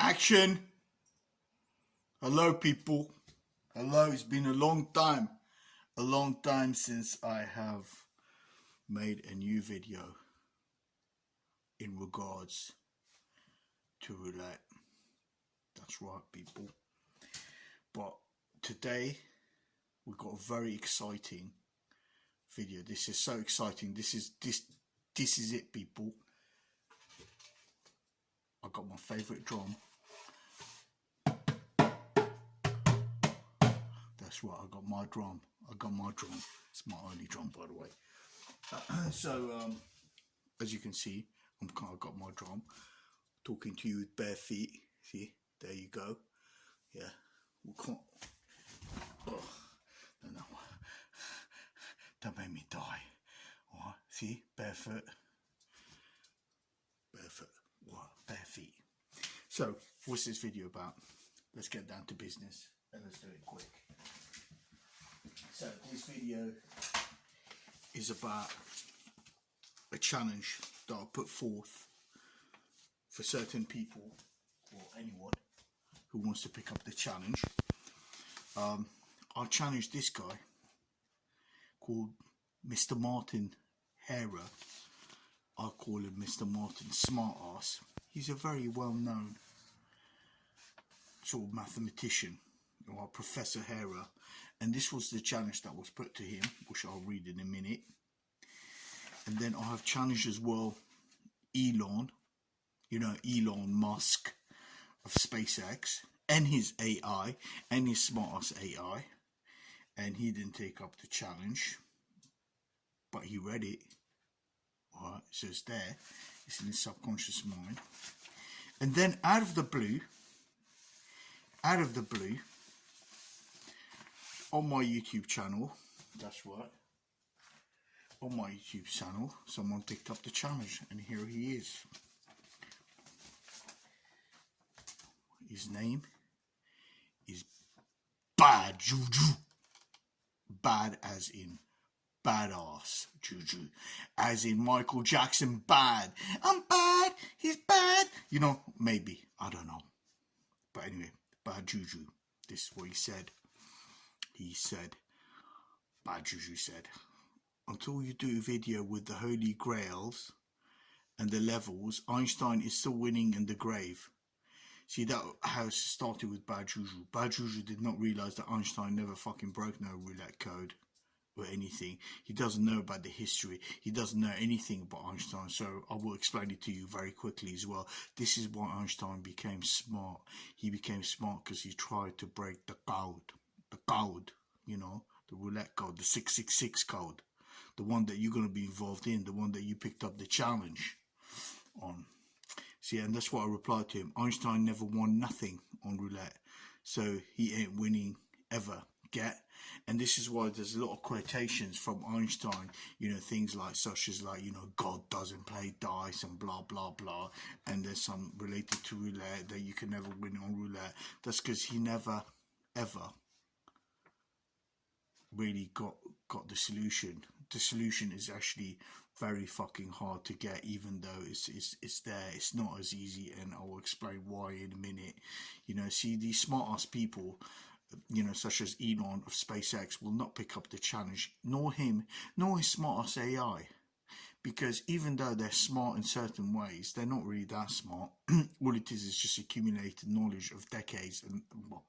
Action! Hello people. Hello, it's been a long time since I have made a new video in regards to roulette. That's right people. But today we've got a very exciting video. This is so exciting. This is it people. I got my favourite drum. That's right, I got my drum. It's my only drum, by the way. As you can see, I've got my drum. Talking to you with bare feet. See, there you go. Yeah, we can't. Oh, no. Don't make me die. All right, see, barefoot. What? Bare feet. So, what's this video about? Let's get down to business and let's do it quick. So, this video is about a challenge that I put forth for certain people or anyone who wants to pick up the challenge. I challenged this guy called Mr Martin Hera. I call him Mr Martin Smartass. He's a very well-known sort of mathematician, or Professor Hera, and this was the challenge that was put to him, which I'll read in a minute. And then I have challenged as well Elon, you know, Elon Musk of SpaceX, and his AI, and his Smartass AI, and he didn't take up the challenge, but he read it. Alright, so it's there, it's in his subconscious mind. And then out of the blue, on my YouTube channel, that's right, on my YouTube channel, someone picked up the challenge, and here he is. His name is Bad Juju. Bad as in badass Juju, as in Michael Jackson bad. I'm bad, he's bad, you know, maybe, I don't know, but anyway, Bad Juju. This is what he said. Bad Juju said, until you do a video with the holy grails and the levels, Einstein is still winning in the grave. See, that how it started with Bad Juju. Bad Juju did not realise that Einstein never fucking broke no roulette code or anything. He doesn't know about the history. He doesn't know anything about Einstein. So I will explain it to you very quickly as well. This is why Einstein became smart. He became smart because he tried to break the code, you know, the roulette code, the 666 code, the one that you're going to be involved in, the one that you picked up the challenge on. See, and that's what I replied to him. Einstein never won nothing on roulette, so he ain't winning ever. Get? And this is why there's a lot of quotations from Einstein, you know, things like such as like, you know, God doesn't play dice and blah blah blah, and there's some related to roulette that you can never win on roulette. That's because he never ever really got the solution. The solution is actually very fucking hard to get, even though it's there. It's not as easy, and I will explain why in a minute. You know, see, these smart ass people, you know, such as Elon of SpaceX, will not pick up the challenge, nor him, nor his Smartass AI, because even though they're smart in certain ways, they're not really that smart. All it is just accumulated knowledge of decades and, well,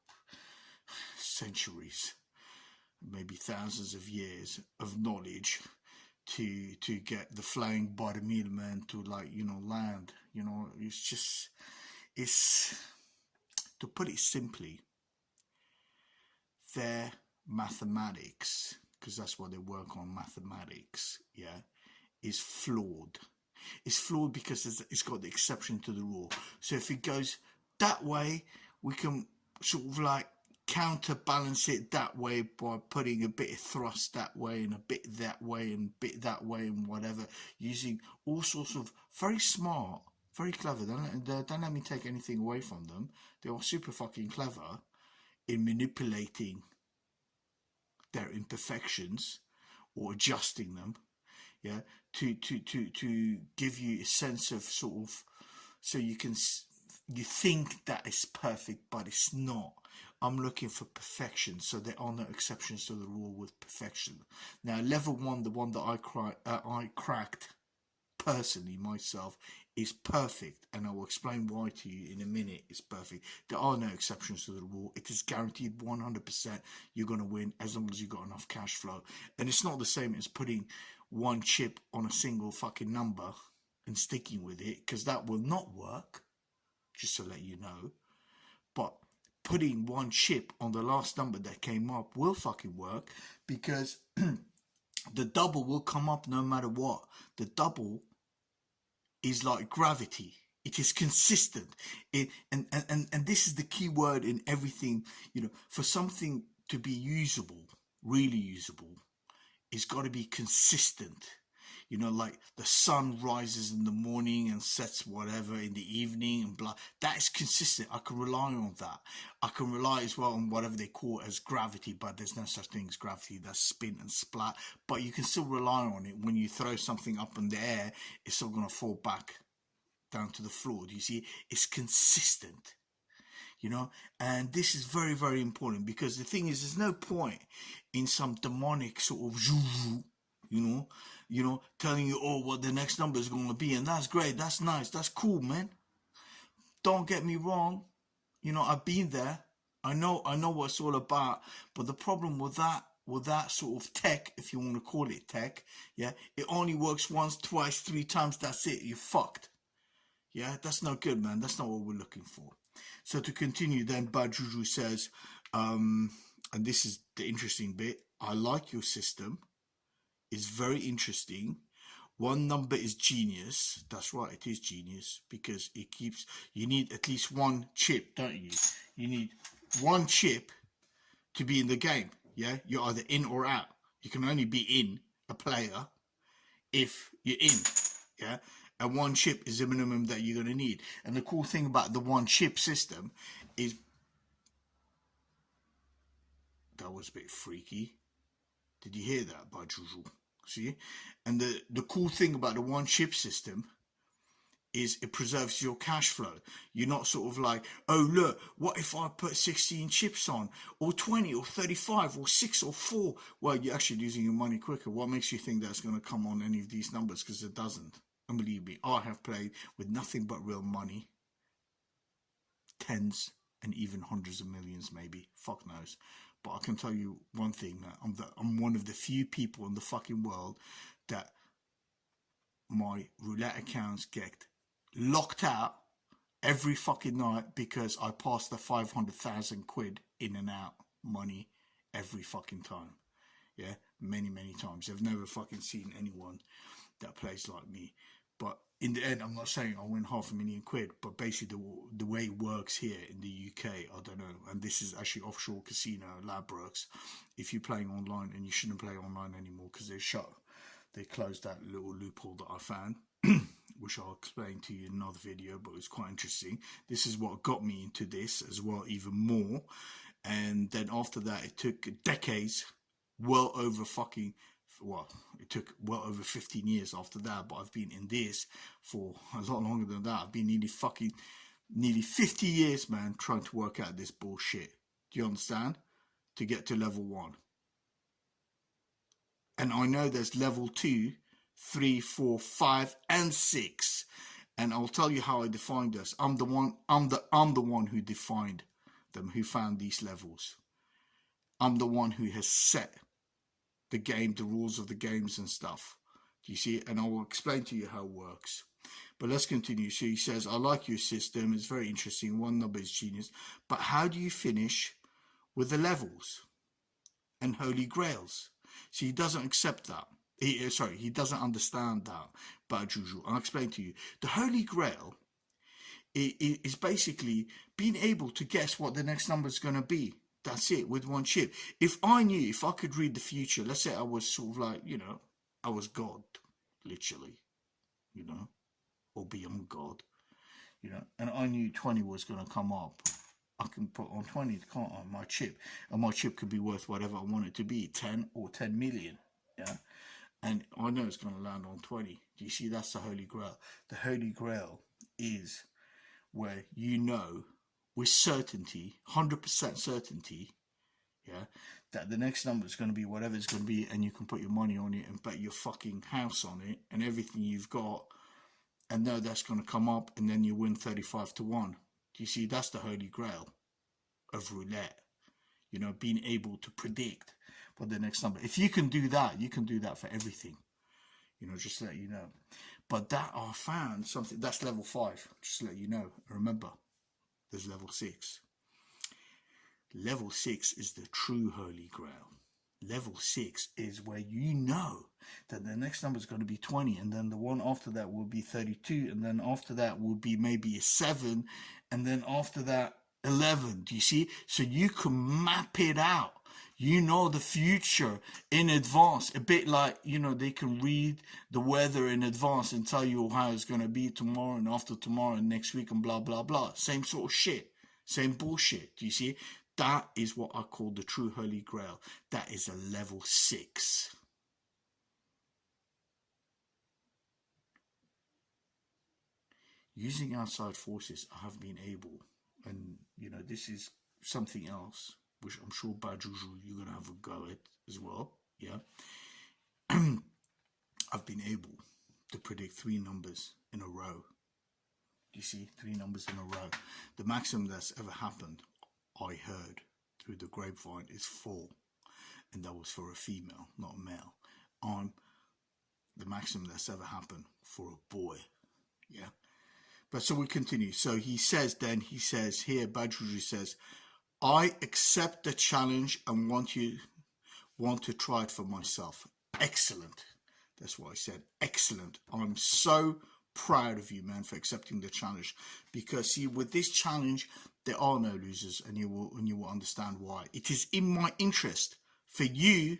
centuries, maybe thousands of years of knowledge to get the flying by the middleman to, like, you know, land. You know, it's to put it simply, their mathematics, because that's what they work on, mathematics, yeah, is flawed. It's flawed because it's got the exception to the rule. So if it goes that way, we can sort of like counterbalance it that way by putting a bit of thrust that way and a bit that way and a bit that way and whatever, using all sorts of very smart, very clever. Don't let me take anything away from them. They are super fucking clever in manipulating their imperfections or adjusting them, yeah, to give you a sense of sort of, so you can you think that is perfect, but it's not. I'm looking for perfection, so there are no exceptions to the rule with perfection. Now, level 1, the one that I cracked personally myself, is perfect, and I will explain why to you in a minute. It's perfect. There are no exceptions to the rule. It is guaranteed 100% you're going to win as long as you got enough cash flow. And it's not the same as putting one chip on a single fucking number and sticking with it, because that will not work, just to let you know. But putting one chip on the last number that came up will fucking work, because the double will come up no matter what. The double is like gravity. It is consistent. And this is the key word in everything. You know, for something to be usable, really usable, it's got to be consistent. You know, like the sun rises in the morning and sets whatever in the evening and blah. That is consistent. I can rely on that. I can rely as well on whatever they call it as gravity, but there's no such thing as gravity. That's spin and splat. But you can still rely on it. When you throw something up in the air, it's still going to fall back down to the floor. Do you see? It's consistent. You know, and this is very, very important, because the thing is, there's no point in some demonic sort of juju, you know, telling you, oh, what the next number is going to be, and that's great, that's nice, that's cool, man. Don't get me wrong, you know, I've been there. I know what it's all about. But the problem with that sort of tech, if you want to call it tech, yeah, it only works once, twice, 3 times. That's it. You're fucked. Yeah, that's not good, man. That's not what we're looking for. So to continue, then Bad Juju says, and this is the interesting bit. I like your system. It's very interesting. One number is genius. That's right, it is genius, because it keeps, you need at least one chip, don't you? You need one chip to be in the game. Yeah, you're either in or out. You can only be in a player if you're in. Yeah, and one chip is the minimum that you're going to need. And the cool thing about the one chip system is, that was a bit freaky. Did you hear that, by Juju? See? And the cool thing about the one chip system is it preserves your cash flow. You're not sort of like, oh look, what if I put 16 chips on, or 20 or 35 or 6 or 4? Well, you're actually losing your money quicker. What makes you think that's going to come on any of these numbers? Because it doesn't. And believe me, I have played with nothing but real money, tens and even hundreds of millions, maybe, fuck knows. But I can tell you one thing, I'm one of the few people in the fucking world that my roulette accounts get locked out every fucking night because I pass the 500,000 quid in and out money every fucking time. Yeah, many times. I've never fucking seen anyone that plays like me. But in the end, I'm not saying I'll win £500,000 but basically the way it works here in the UK, I don't know, and this is actually offshore casino, Ladbrokes. If you're playing online, and you shouldn't play online anymore because they closed that little loophole that I found, which I'll explain to you in another video, but it was quite interesting. This is what got me into this as well, even more. And then after that, it took decades, it took well over 15 years after that, but I've been in this for a lot longer than that. I've been nearly 50 years, man, trying to work out this bullshit. Do you understand? To get to level 1. And I know there's level 2, 3, 4, 5, and 6. And I'll tell you how I defined this. I'm the one who defined them, who found these levels. I'm the one who has set the game, the rules of the games and stuff. Do you see? And I will explain to you how it works. But let's continue. So he says, I like your system. It's very interesting. One number is genius. But how do you finish with the levels and holy grails? See, he doesn't accept that. He doesn't understand that. But Juju, I'll explain to you. The holy grail is basically being able to guess what the next number is going to be. That's it, with one chip. If I could read the future, let's say I was sort of like, I was God, literally, or beyond God, and I knew 20 was going to come up. I can put on 20, can't I, my chip, and my chip could be worth whatever I want it to be, 10 or 10 million, yeah? And I know it's going to land on 20. Do you see? That's the Holy Grail. The Holy Grail is where you know with certainty, 100% certainty, yeah, that the next number is going to be whatever it's going to be, and you can put your money on it and bet your fucking house on it and everything you've got, and know that's going to come up, and then you win 35 to 1. Do you see? That's the holy grail of roulette. You know, being able to predict what the next number. If you can do that, you can do that for everything. You know, just to let you know. But that I found something, that's level 5, just to let you know. Remember, there's level 6. Level 6 is the true holy grail. Level 6 is where you know that the next number is going to be 20, and then the one after that will be 32, and then after that will be maybe a 7, and then after that 11. Do you see? So you can map it out. You know the future in advance, a bit like, you know, they can read the weather in advance and tell you how it's going to be tomorrow and after tomorrow and next week and blah, blah, blah. Same sort of shit, same bullshit. Do you see? That is what I call the true holy grail. That is a level 6. Using outside forces, I have been able, and, you know, this is something else, which I'm sure Bad Juju, you're going to have a go at as well, yeah? I've been able to predict 3 numbers in a row. You see, 3 numbers in a row. The maximum that's ever happened, I heard through the grapevine, is 4. And that was for a female, not a male. The maximum that's ever happened for a boy, yeah? But so we continue. So he says here, Bad Juju says, I accept the challenge and want to try it for myself. Excellent. That's what I said. Excellent. I'm so proud of you, man, for accepting the challenge. Because see, with this challenge, there are no losers, and you will understand why. It is in my interest for you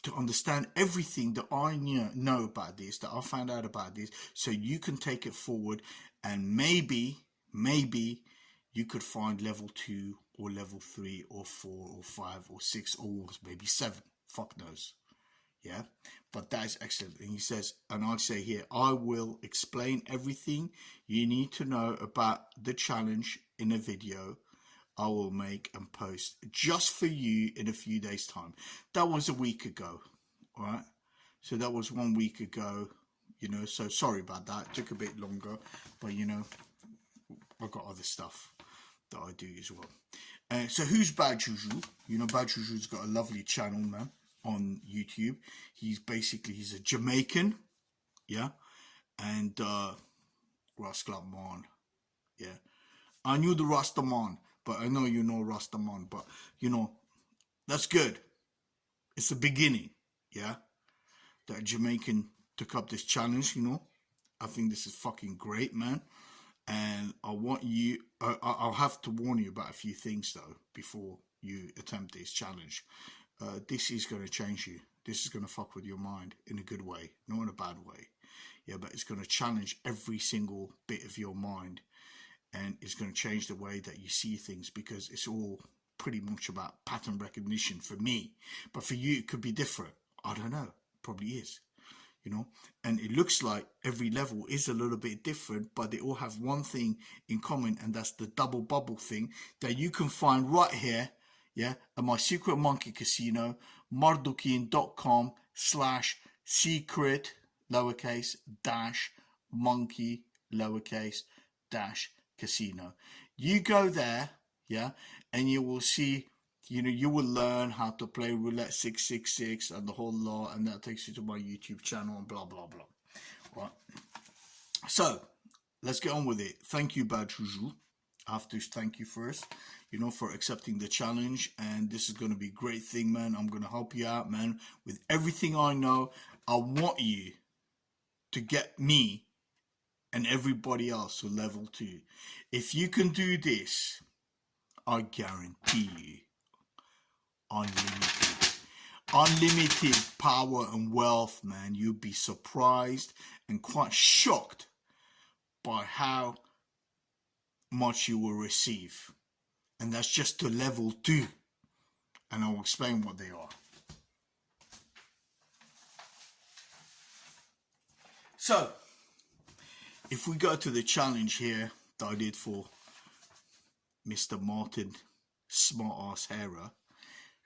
to understand everything that I know about this, that I found out about this, so you can take it forward, and maybe you could find level 2 or level 3 or 4 or 5 or 6 or maybe 7. Fuck knows. Yeah, but that is excellent. And he says, and I say here, I will explain everything you need to know about the challenge in a video I will make and post just for you in a few days' time. That was a week ago, all right? So that was 1 week ago, you know, so sorry about that. It took a bit longer, but, you know, I've got other stuff that I do as well. So who's Bad Juju? You know, Bad Juju's got a lovely channel, man, on YouTube. He's a Jamaican, yeah, and Rastaman, yeah. I knew the Rastaman, but I know you know Rastaman, but, you know, that's good. It's the beginning, yeah, that Jamaican took up this challenge, you know. I think this is fucking great, man. And I want you, I'll have to warn you about a few things, though, before you attempt this challenge. This is going to change you. This is going to fuck with your mind in a good way, not in a bad way. Yeah, but it's going to challenge every single bit of your mind. And it's going to change the way that you see things, because it's all pretty much about pattern recognition for me. But for you, it could be different. I don't know. Probably is. You know, and it looks like every level is a little bit different, but they all have one thing in common, and that's the double bubble thing that you can find right here, yeah, at my Secret Monkey Casino, mardukian.com/secret lowercase dash monkey lowercase dash casino. You go there, yeah, and you will see, you know, you will learn how to play Roulette 666 and the whole lot, and that takes you to my YouTube channel and blah, blah, blah. Right. So, let's get on with it. Thank you, Bad Juju. I have to thank you first, you know, for accepting the challenge, and this is going to be a great thing, man. I'm going to help you out, man, with everything I know. I want you to get me and everybody else to level 2. If you can do this, I guarantee you unlimited power and wealth, man. You'll be surprised and quite shocked by how much you will receive. And that's just to level 2, and I'll explain what they are. So if we go to the challenge here that I did for Mr. Smartass Ever,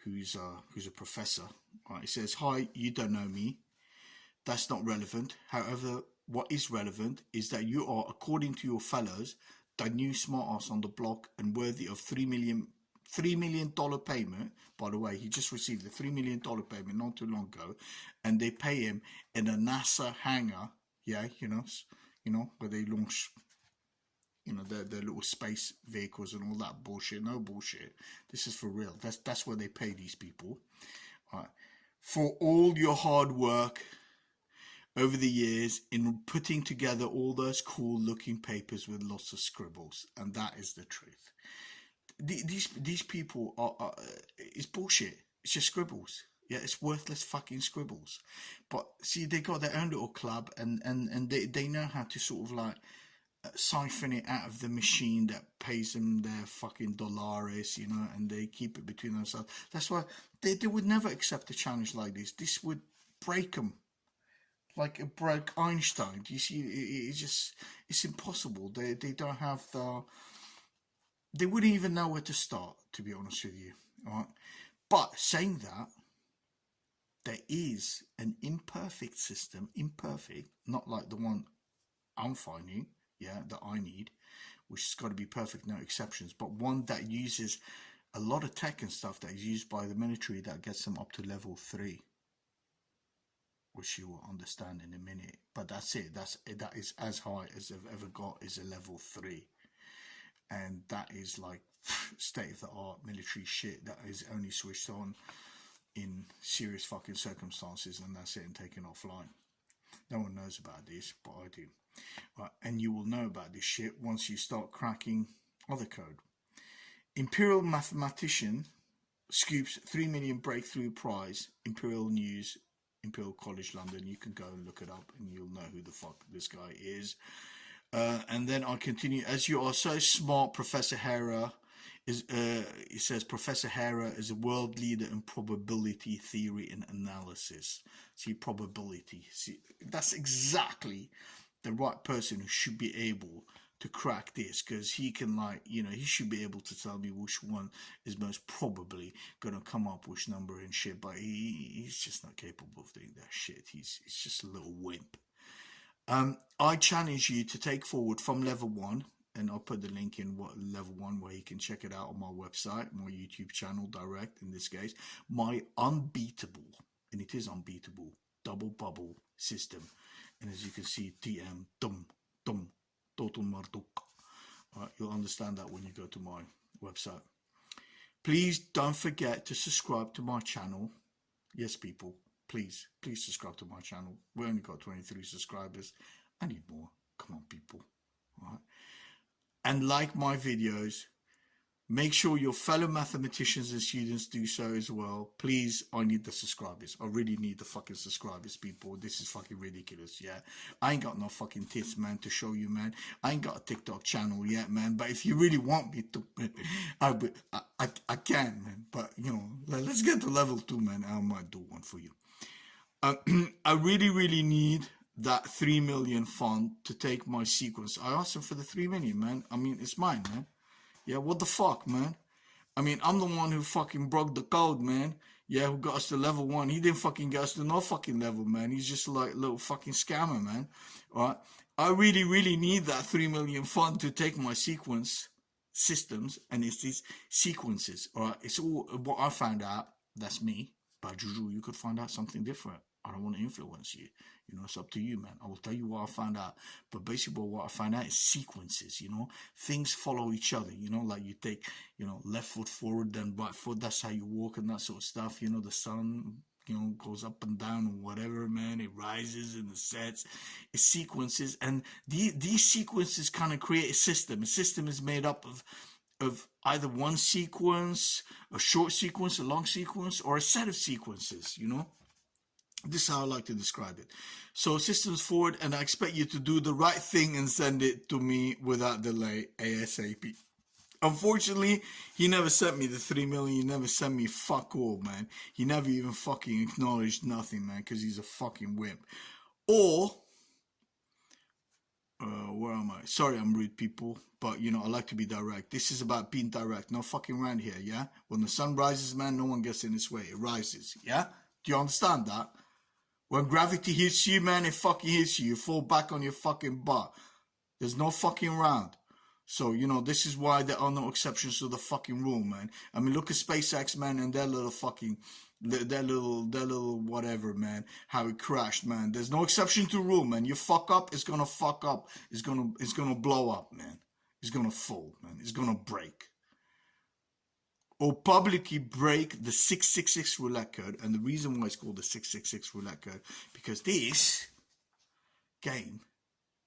who's a professor, right? It says, "Hi, you don't know me. That's not relevant. However, what is relevant is that you are, according to your fellows, the new smartass on the block and worthy of $3 million payment." By the way, he just received a $3 million payment not too long ago, and they pay him in a NASA hangar. Yeah, you know where they launch, their little space vehicles and all that bullshit. No bullshit. This is for real. That's where they pay these people. All right. For all your hard work over the years in putting together all those cool looking papers with lots of scribbles, and that is the truth. These people are it's bullshit. It's just scribbles. Yeah, it's worthless fucking scribbles. But see, they got their own little club, and they know how to sort of like siphon it out of the machine that pays them their fucking dollars, and they keep it between themselves. That's why they would never accept a challenge like this. This would break them. Like it broke Einstein. Do you see? It's impossible. They don't have they wouldn't even know where to start, to be honest with you. All right. But saying that, there is an imperfect system, not like the one I'm finding, that I need, which has got to be perfect, no exceptions, but one that uses a lot of tech and stuff that is used by the military that gets them up to level 3. Which you will understand in a minute, but that's it. That is as high as I've ever got, is a level 3, and that is like state of the art military shit that is only switched on in serious fucking circumstances, and that's it, and taken offline. No one knows about this, but I do. Right, and you will know about this shit once you start cracking other code. Imperial mathematician scoops 3 million breakthrough prize. Imperial News. Imperial College London. You can go and look it up and you'll know who the fuck this guy is. And then I continue. As you are so smart, Professor Hera is he says Professor Hera is a world leader in probability theory and analysis. See, probability. See, that's exactly the right person who should be able to crack this, because he can, like, he should be able to tell me which one is most probably gonna come up, which number and shit, but he's just not capable of doing that shit. He's just a little wimp. I challenge you to take forward from level 1, and I'll put the link in level 1 where you can check it out on my website, my YouTube channel, direct in this case, my unbeatable, and it is unbeatable, double bubble system. And as you can see, TM, dum, total MARDUK. You'll understand that when you go to my website. Please don't forget to subscribe to my channel. Yes, people, please subscribe to my channel. We only got 23 subscribers. I need more. Come on, people. All right. And like my videos. Make sure your fellow mathematicians and students do so as well. Please, I need the subscribers. I really need the fucking subscribers, people. This is fucking ridiculous, yeah. I ain't got no fucking tits, man, to show you, man. I ain't got a TikTok channel yet, man. But if you really want me to, I can, man. But, let's get to level 2, man. I might do one for you. I really need that 3 million fund to take my sequence. I asked him for the 3 million, man. I mean, it's mine, man. Yeah, what the fuck, man? I mean, I'm the one who fucking broke the code, man. Yeah, who got us to level 1. He didn't fucking get us to no fucking level, man. He's just like a little fucking scammer, man. Alright? I really need that 3 million fund to take my sequence systems, and it's these sequences. Alright? It's all what I found out. That's me. But Juju, you could find out something different. I don't want to influence you. It's up to you, man. I will tell you what I found out. But basically what I found out is sequences, Things follow each other, like you take, left foot forward, then right foot. That's how you walk and that sort of stuff. The sun, goes up and down or whatever, man. It rises and it sets. It's sequences. And these sequences kind of create a system. A system is made up of either one sequence, a short sequence, a long sequence, or a set of sequences, This is how I like to describe it. So systems forward, and I expect you to do the right thing and send it to me without delay, ASAP. Unfortunately, he never sent me the 3 million. He never sent me fuck all, man. He never even fucking acknowledged nothing, man, because he's a fucking wimp. Or Where am I? Sorry, I'm rude, people, but you know, I like to be direct. This is about being direct, no fucking around here, yeah? When the sun rises, man, no one gets in its way. It rises, yeah? Do you understand that? When gravity hits you, man, it fucking hits you. You fall back on your fucking butt. There's no fucking round. So, you know, this is why there are no exceptions to the fucking rule, man. I mean, look at SpaceX, man, and their little fucking, their little whatever, man. How it crashed, man. There's no exception to the rule, man. You fuck up, it's gonna fuck up. It's gonna blow up, man. It's gonna fall, man. It's gonna break. Or publicly break the 666 roulette code. And the reason why it's called the 666 roulette code, because this game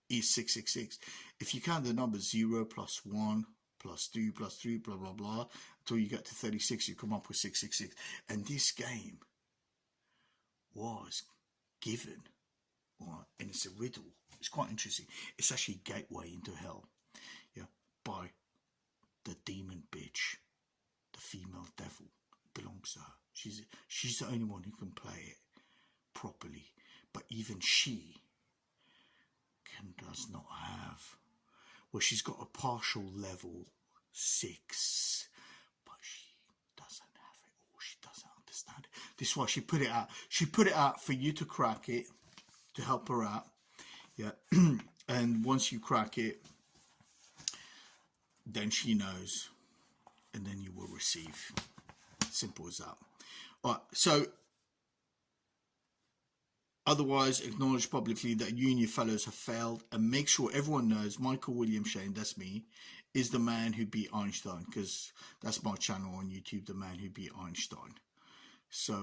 is 666. If you count the numbers 0 plus 1 plus 2 plus 3 blah blah blah until you get to 36, you come up with 666. And this game was given, and it's a riddle. It's quite interesting. It's actually a gateway into hell, yeah, by the demon bitch, the female devil. It belongs to her. She's the only one who can play it properly. But even she does not have, well, she's got a partial level 6, but she doesn't have it, or she doesn't understand it. This is why she put it out. She put it out for you to crack it, to help her out, yeah. And once you crack it, then she knows, and then you will receive. Simple as that. All right, so otherwise, acknowledge publicly that you and your fellows have failed, and make sure everyone knows Michael William Shayne, that's me, is the man who beat Einstein, because that's my channel on YouTube, the man who beat Einstein. So,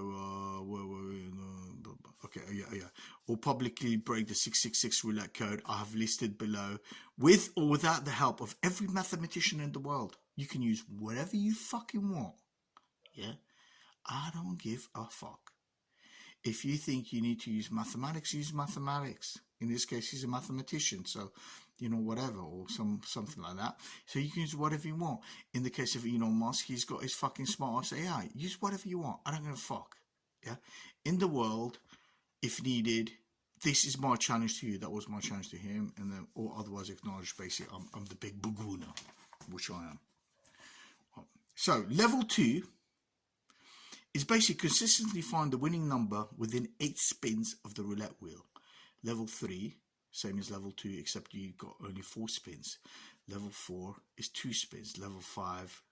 okay, yeah. Or publicly break the 666 roulette code I have listed below, with or without the help of every mathematician in the world. You can use whatever you fucking want, yeah? I don't give a fuck. If you think you need to use mathematics, use mathematics. In this case, he's a mathematician, so, you know, whatever, or something like that. So you can use whatever you want. In the case of Elon Musk, he's got his fucking Smartest AI. Use whatever you want. I don't give a fuck. Yeah. In the world, if needed, this is my challenge to you. That was my challenge to him, and then, or otherwise acknowledge. Basically, I'm the big bagoona, which I am. So level 2. Is basically consistently find the winning number within 8 spins of the roulette wheel. Level 3, same as level 2, except you got only 4 spins. Level 4 is 2 spins. Level 5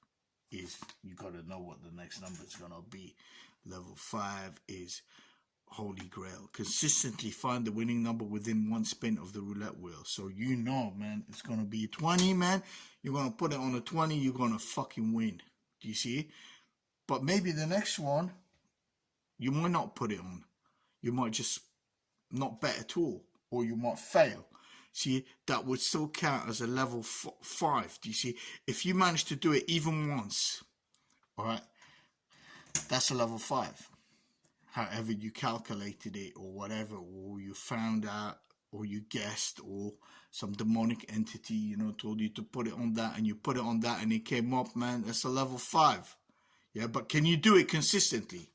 is, you got to know what the next number is going to be. Level 5 is Holy Grail. Consistently find the winning number within 1 spin of the roulette wheel. So you know, man, it's going to be 20, man. You're going to put it on a 20, you're going to fucking win. Do you see? But maybe the next one, you might not put it on. You might just not bet at all, or you might fail. See, that would still count as a level 5. Do you see? If you manage to do it even once, all right, that's a level 5. However you calculated it, or whatever, or you found out, or you guessed, or some demonic entity, you know, told you to put it on that, and you put it on that, and it came up, man, that's a level 5. Yeah, but can you do it consistently?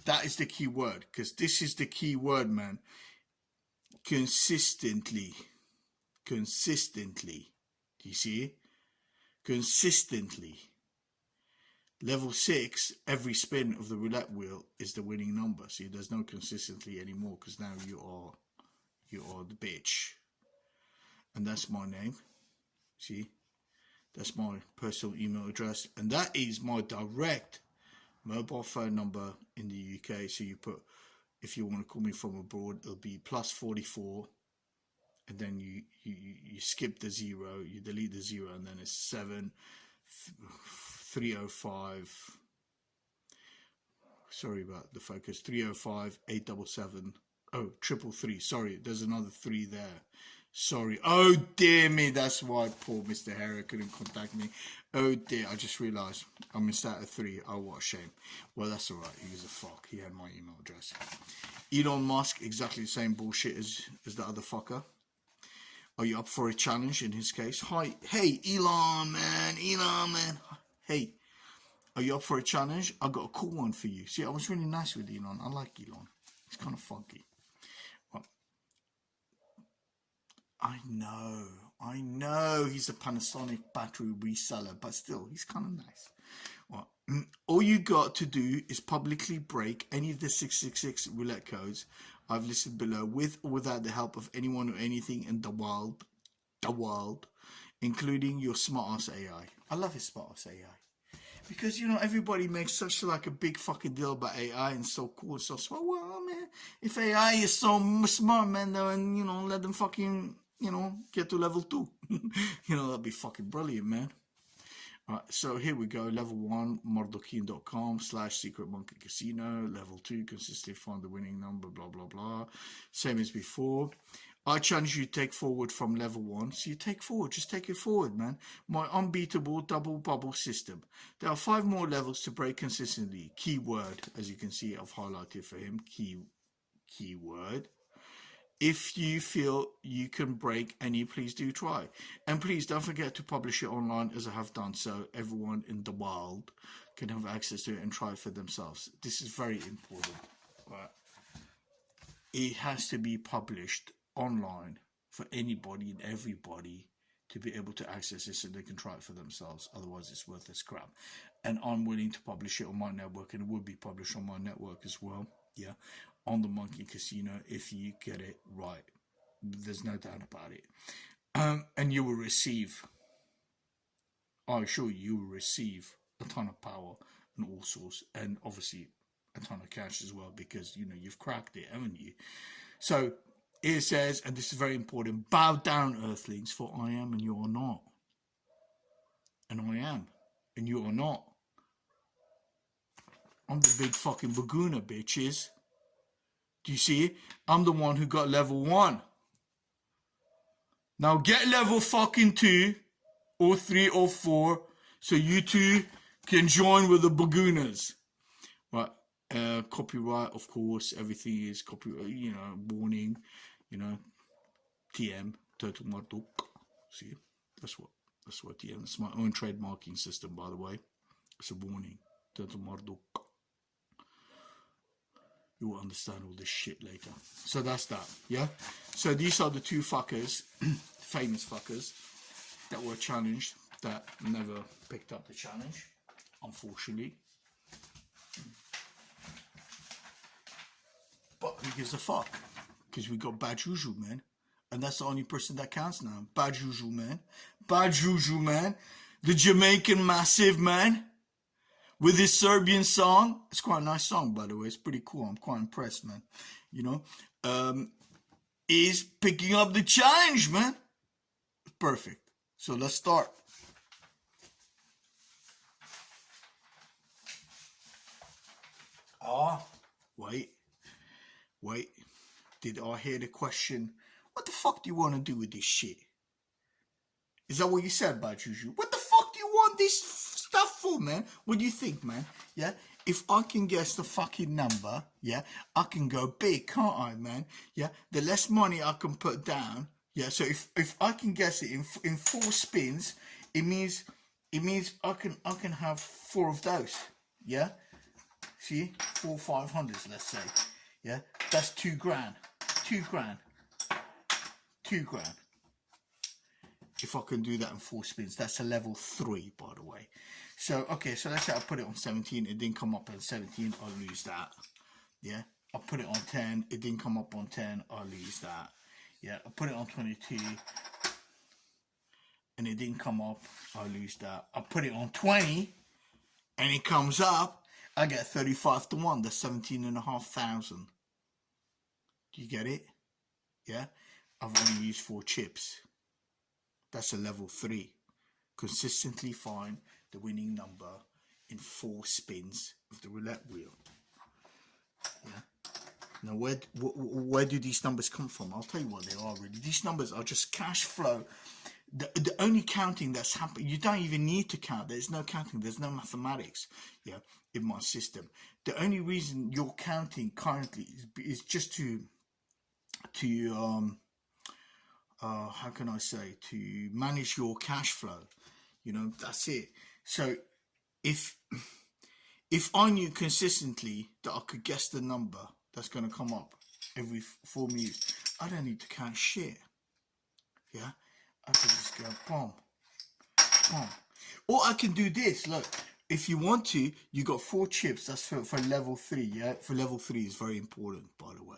That is the key word, because this is the key word, man. Consistently. Consistently. Do you see? Consistently. Level 6, every spin of the roulette wheel is the winning number. See, there's no consistently anymore, because now you are the bitch. And that's my name. See? That's my personal email address, and that is my direct mobile phone number in the UK. So you put, if you want to call me from abroad, it'll be +44, and then you skip the 0, you delete the 0, and then it's 7305. Sorry about the focus. 305 877. Oh, 333. Sorry, there's another 3 there. Sorry. Oh, dear me. That's why poor Mr. Harry couldn't contact me. Oh, dear. I just realised I missed out a 3. Oh, what a shame. Well, that's all right. He was a fuck. He had my email address. Elon Musk, exactly the same bullshit as the other fucker. Are you up for a challenge in his case? Hi. Hey, Elon, man. Elon, man. Hey. Are you up for a challenge? I got a cool one for you. See, I was really nice with Elon. I like Elon. He's kind of funky. I know he's a Panasonic battery reseller, but still, he's kind of nice. Well, all you got to do is publicly break any of the 666 roulette codes I've listed below, with or without the help of anyone or anything in the world, including your smartass AI. I love his smartass AI. Because, you know, everybody makes such like a big fucking deal about AI and so cool and so smart. Well, man, if AI is so smart, man, then, you know, let them fucking, you know, get to level 2. You know, that'd be fucking brilliant, man. Alright, so here we go. Level 1, mardukin.com/secret monkey casino. Level 2, consistently find the winning number, blah, blah, blah. Same as before. I challenge you to take forward from level 1. So you take forward, just take it forward, man. My unbeatable double bubble system. There are 5 more levels to break consistently. Keyword, as you can see, I've highlighted for him. Keyword. If you feel you can break any, please do try. And please don't forget to publish it online, as I have done, so everyone in the world can have access to it and try it for themselves. This is very important. Right? It has to be published online for anybody and everybody to be able to access it so they can try it for themselves. Otherwise, it's worthless crap. And I'm willing to publish it on my network, and it will be published on my network as well. Yeah, on the Monkey Casino, if you get it right. There's no doubt about it. And you will receive, I assure you will receive a ton of power and all sorts, and obviously a ton of cash as well, because, you know, you've cracked it, haven't you? So it says, and this is very important, bow down, Earthlings, for I am and you are not. And I am and you are not. I'm the big fucking Baguna, bitches. Do you see? I'm the one who got level 1. Now get level fucking 2 or 3 or 4 so you two can join with the Bagunas. Right. Copyright, of course, everything is copyright, you know, warning, you know, TM, Total Marduk. See? That's what TM, it's my own trademarking system, by the way. It's a warning, Total Marduk. You will understand all this shit later. So that's that, yeah? So these are the 2 fuckers, famous fuckers, that were challenged, that never picked up the challenge, unfortunately. But who gives a fuck? Because we got Bad Juju, man. And that's the only person that counts now. Bad Juju, man. Bad Juju, man. The Jamaican Massive, man. With his Serbian song. It's quite a nice song, by the way. It's pretty cool. I'm quite impressed, man. You know. Is picking up the challenge, man. Perfect. So let's start. Wait. Did I hear the question? What the fuck do you want to do with this shit? Is that what you said, Bad Juju? What the fuck do you want this stuff for, man? What do you think, man? Yeah? If I can guess the fucking number, yeah, I can go big, can't I, man? Yeah? The less money I can put down, yeah, so if I can guess it in 4 spins, it means I can have 4 of those, yeah? See? 4 500s, let's say. Yeah? That's 2 grand. 2 grand. 2 grand. If I can do that in 4 spins, that's a level 3, by the way. So, okay, so let's say I put it on 17, it didn't come up on 17, I'll lose that. Yeah, I put it on 10, it didn't come up on 10, I'll lose that. Yeah, I put it on 22, and it didn't come up, I'll lose that. I put it on 20, and it comes up, I get 35 to 1, that's 17,500. Do you get it? Yeah, I've only used 4 chips. That's a level 3. Consistently find the winning number in 4 spins of the roulette wheel. Yeah. Now, where do these numbers come from? I'll tell you what they are really. These numbers are just cash flow. The only counting that's happening, you don't even need to count. There's no counting. There's no mathematics. Yeah, in my system. The only reason you're counting currently is just to how can I say, to manage your cash flow. You know, that's it. So if I knew consistently that I could guess the number that's going to come up every 4 moves, I don't need to count shit. Yeah, I can just go boom, boom. Or I can do this. Look, if you want to, you got 4 chips. That's for level 3. Yeah, for level 3 is very important, by the way.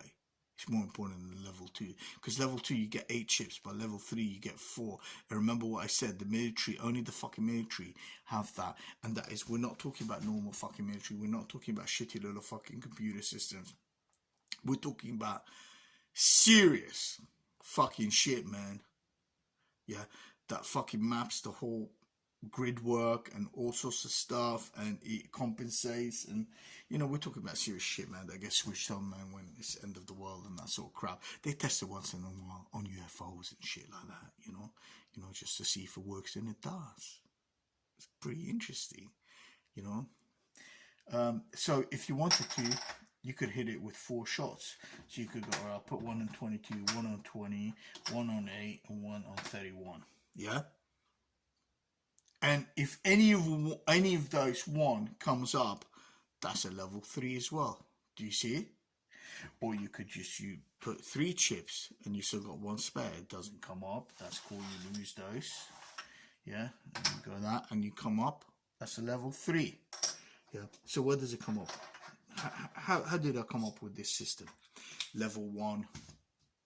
It's more important than level 2, because level 2 you get 8 chips, but level 3 you get 4. And remember what I said, the military, only the fucking military have that. And that is, we're not talking about normal fucking military. We're not talking about shitty little fucking computer systems. We're talking about serious fucking shit, man. Yeah, that fucking maps the whole grid work and all sorts of stuff, and it compensates, and you know, we're talking about serious shit, man, that gets switched on, man, when it's end of the world and that sort of crap. They test it once in a while on UFOs and shit like that, you know, just to see if it works, and it does. It's pretty interesting, you know. So if you wanted to, you could hit it with 4 shots. So you could go, I'll put 1 on 22, 1 on 20, 1 on 8, and 1 on 31. Yeah. And if any of those 1 comes up, that's a level 3 as well. Do you see it? Or you could just put 3 chips and you still got 1 spare. It doesn't come up. That's cool. You lose those. Yeah. And you go that and you come up. That's a level 3. Yeah. So where does it come up? How did I come up with this system? Level 1,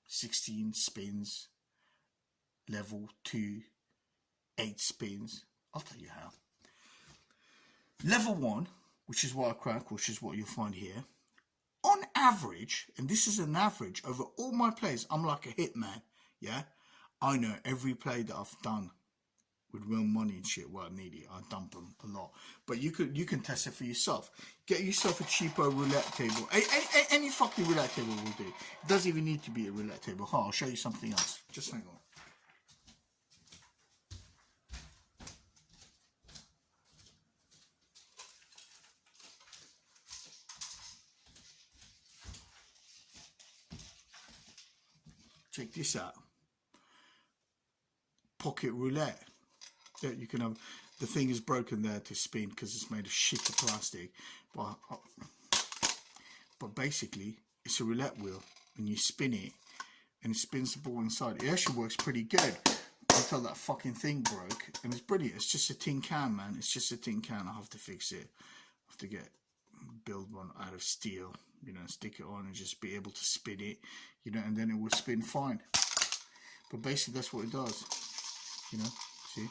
16 spins. Level 2, 8 spins. I'll tell you how. Level 1, which is what I crack, which is what you'll find here. On average, and this is an average, over all my plays, I'm like a hitman. Yeah? I know every play that I've done with real money and shit where I need it. I dump them a lot. But you can test it for yourself. Get yourself a cheapo roulette table. Any fucking roulette table will do. It doesn't even need to be a roulette table. I'll show you something else. Just hang on. Check this out. Pocket roulette. Yeah, you can have, the thing is broken there to spin because it's made of shit of plastic. But basically, it's a roulette wheel and you spin it and it spins the ball inside. It actually works pretty good until that fucking thing broke, and it's brilliant. It's just a tin can, man. It's just a tin can. I have to fix it. I have to build one out of steel, you know, stick it on and just be able to spin it, you know, and then it will spin fine. But basically that's what it does, you know. See,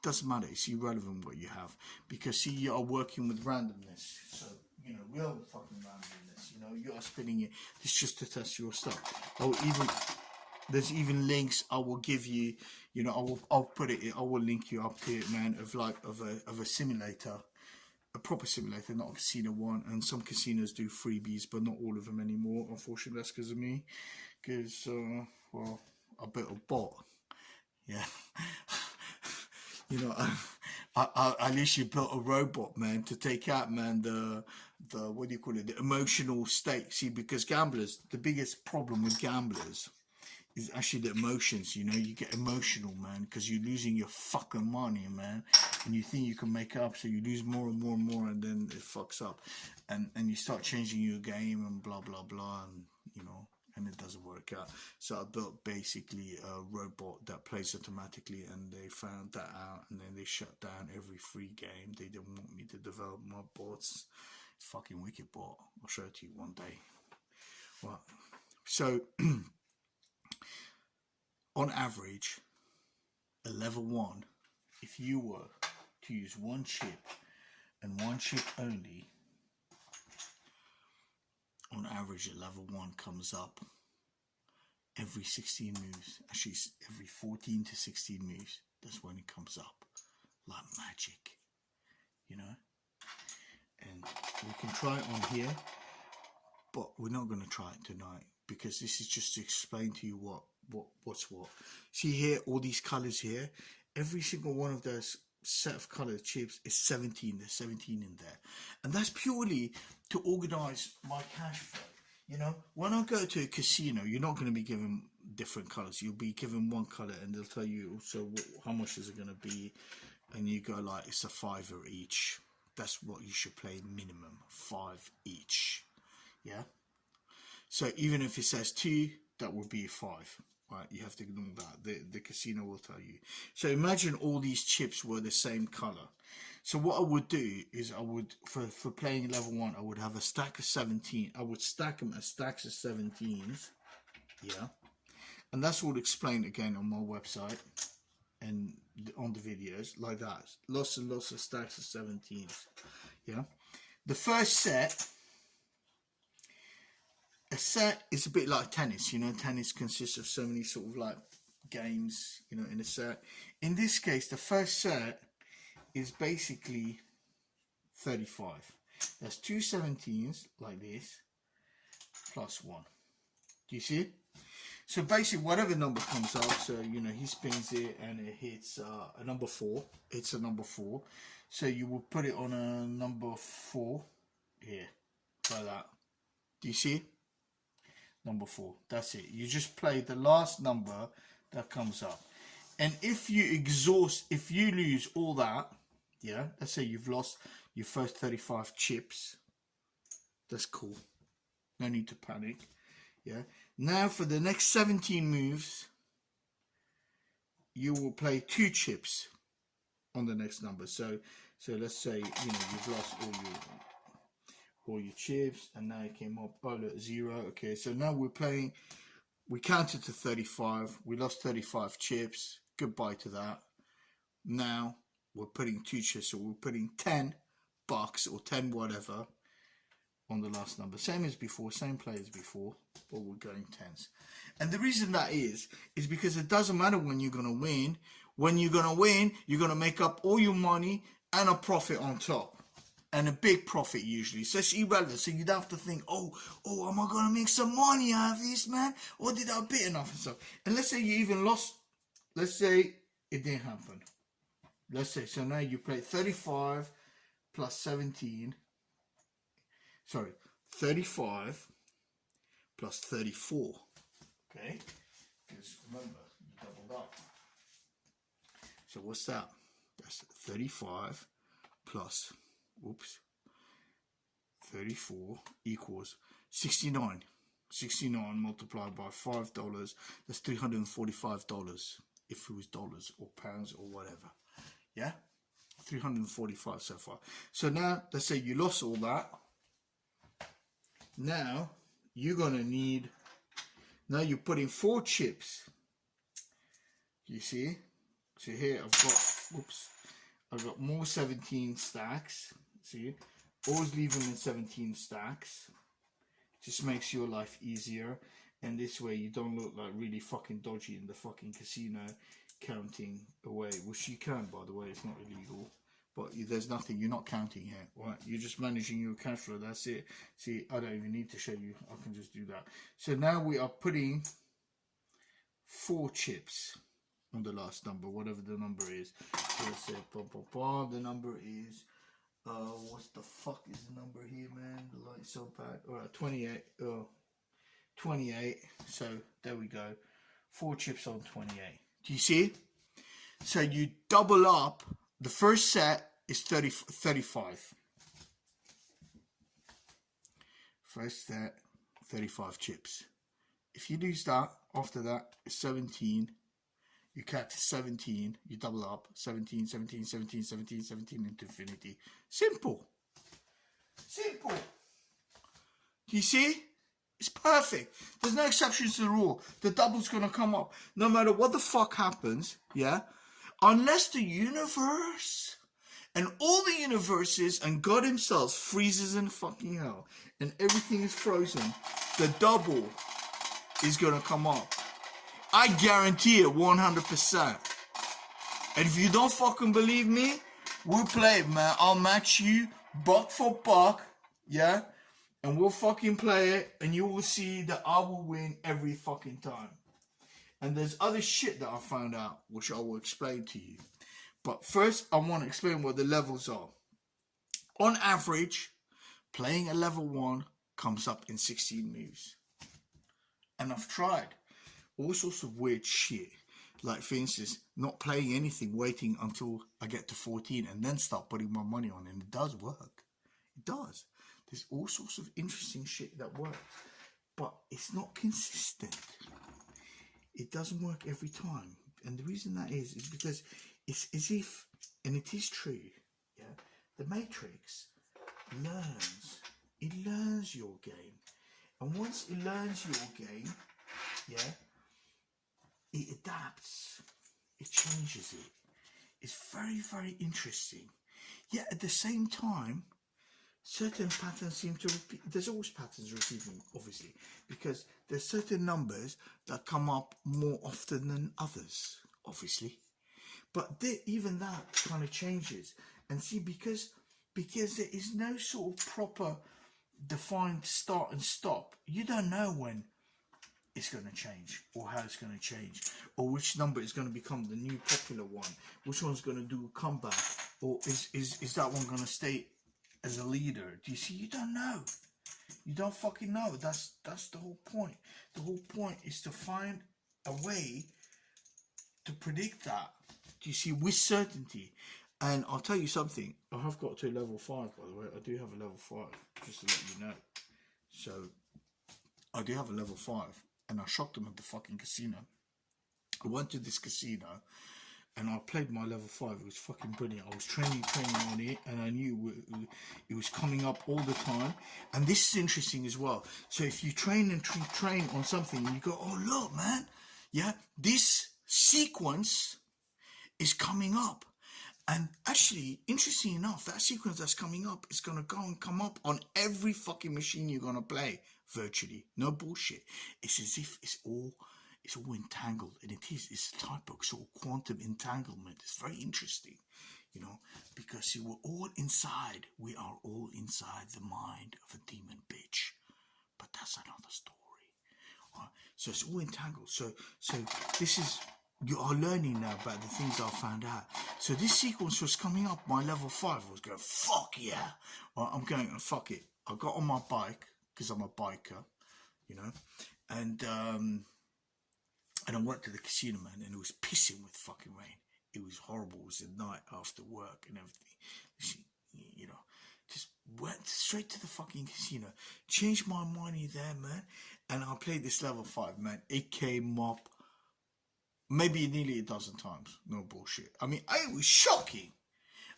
doesn't matter, it's irrelevant what you have, because see, you are working with randomness. So, you know, real fucking randomness, you know, you are spinning it. It's just to test your stuff. There's even links I will give you, you know, I'll put it in, I will link you up to it, man, of a simulator, a proper simulator, not a casino one. And some casinos do freebies, but not all of them anymore. Unfortunately, that's because of me. Because, well, I built a bot. Yeah. You know, I literally built a robot, man, to take out, man, the what do you call it, the emotional state. See, because gamblers, the biggest problem with gamblers is actually the emotions. You know, you get emotional, man, because you're losing your fucking money, man, and you think you can make up, so you lose more and more and more, and then it fucks up, and you start changing your game and blah blah blah, and you know, and it doesn't work out. So I built basically a robot that plays automatically, and they found that out, and then they shut down every free game. They didn't want me to develop my bots. It's fucking wicked bot. I'll show it to you one day. Well, so on average, a level 1, if you were to use 1 chip and 1 chip only, on average a level 1 comes up every 16 moves, actually every 14 to 16 moves. That's when it comes up like magic, you know. And we can try it on here, but we're not going to try it tonight, because this is just to explain to you what's what. See here, all these colors here, every single one of those set of colored chips is 17. There's 17 in there, and that's purely to organize my cash flow. You know, when I go to a casino, you're not going to be given different colors. You'll be given one color, and they'll tell you also how much is it going to be, and you go like, it's a $5 each. That's what you should play minimum, 5 each. Yeah. So even if it says 2, that will be 5. Right, you have to ignore that. The casino will tell you. So imagine all these chips were the same color. So what I would do is I would, for playing level 1, I would have a stack of 17. I would stack them as stacks of 17s. Yeah. And that's all explained again on my website and on the videos, like that. Lots and lots of stacks of 17s. Yeah. The first set, a set is a bit like tennis, you know. Tennis consists of so many sort of like games, you know, in a set. In this case, the first set is basically 35. That's 2 17s like this plus 1. Do you see it? So basically, whatever number comes out, so you know, he spins it and it hits a number 4. It's a number 4. So you will put it on a number 4 here, like that. Do you see? Number 4. That's it. You just play the last number that comes up. And if you exhaust, if you lose all that, yeah, let's say you've lost your first 35 chips. That's cool. No need to panic. Yeah. Now for the next 17 moves, you will play 2 chips on the next number. So let's say, you know, you've lost all your chips, and now it came up, oh look, 0. Okay, so now we're playing, we counted to 35, we lost 35 chips, goodbye to that. Now we're putting 2 chips, so we're putting 10 bucks or 10 whatever on the last number, same as before, same play as before, but we're going 10s. And the reason that is because it doesn't matter when you're gonna win. When you're gonna win, you're gonna make up all your money and a profit on top, and a big profit usually. So it's irrelevant. So you don't have to think, oh, am I gonna make some money out of this, man? Or did I bet enough and stuff? And let's say you even lost. Let's say it didn't happen. Let's say, so now you play 35 plus 17. Sorry, 35 plus 34. Okay, because remember, you doubled up. So what's that? That's 35 plus, whoops, 34 equals 69. 69 multiplied by $5, that's $345 if it was dollars or pounds or whatever. Yeah, 345 so far. So now let's say you lost all that. Now you're gonna need, now you're putting 4 chips. You see? So here I've got, whoops, I've got more 17 stacks. See? Always leave them in 17 stacks. Just makes your life easier. And this way you don't look like really fucking dodgy in the fucking casino counting away. Which you can, by the way, it's not illegal. But there's nothing, you're not counting here, right? You're just managing your cash flow, that's it. See, I don't even need to show you, I can just do that. So now we are putting 4 chips on the last number, whatever the number is. So let's say, the number is, what the fuck is the number here, man? The light's so bad. Alright, 28, 28, so there we go. 4 chips on 28. Do you see? So you double up. The first set is 35. First set, 35 chips. If you lose that, after that, it's 17. You cut to 17, you double up, 17, 17, 17, 17, 17 into infinity. Simple. Simple. Do you see? It's perfect. There's no exceptions to the rule. The double's going to come up. No matter what the fuck happens, yeah? Unless the universe and all the universes and God himself freezes in fucking hell and everything is frozen, the double is going to come up. I guarantee it 100%. And if you don't fucking believe me, we'll play it, man. I'll match you buck for buck, yeah? And we'll fucking play it and you will see that I will win every fucking time. And there's other shit that I found out, which I will explain to you. But first, I want to explain what the levels are. On average, playing a level 1 comes up in 16 moves. And I've tried all sorts of weird shit. Like, for instance, not playing anything, waiting until I get to 14 and then start putting my money on. And it does work. It does. There's all sorts of interesting shit that works. But it's not consistent. it doesn't work every time. And the reason that is because it's as if, and it is true, yeah, the matrix learns your game. And once it learns your game, yeah, it adapts, it changes it. It's very, very interesting. Yet at the same time, certain patterns seem to repeat. There's always patterns repeating, obviously, because there's certain numbers that come up more often than others, obviously. But even that kind of changes. And see, because there is no sort of proper defined start and stop, you don't know when it's going to change or how it's going to change or which number is going to become the new popular one, which one's going to do a comeback, or is that one going to stay as a leader. Do you see? You don't know. You don't fucking know. That's the whole point. The whole point is to find a way to predict that. Do you see? With certainty. And I'll tell you something. I have got to level 5, by the way. I do have a level 5, just to let you know. So I do have a level 5, and I shocked them at the fucking casino. I went to this casino, and I played my level 5. It was fucking brilliant. I was training on it, and I knew it was coming up all the time. And this is interesting as well. So if you train and train on something, and you go, oh look, man, yeah, this sequence is coming up. And actually, interesting enough, that sequence that's coming up is going to go and come up on every fucking machine you're going to play, virtually. No bullshit. It's as if it's all entangled, and it is. It's a type of sort of quantum entanglement. It's very interesting, you know, because see, we're all inside. We are all inside the mind of a demon bitch. But that's another story. Right? So it's all entangled. So this is, you are learning now about the things I found out. So this sequence was coming up. My level 5 was going, fuck yeah. Well, I'm going, fuck it. I got on my bike, because I'm a biker, you know, and I went to the casino, man, and it was pissing with fucking rain. It was horrible. It was the night after work and everything. You know, just went straight to the fucking casino, changed my money there, man, and I played this level 5, man. It came up maybe nearly a dozen times. No bullshit. I mean, it was shocking.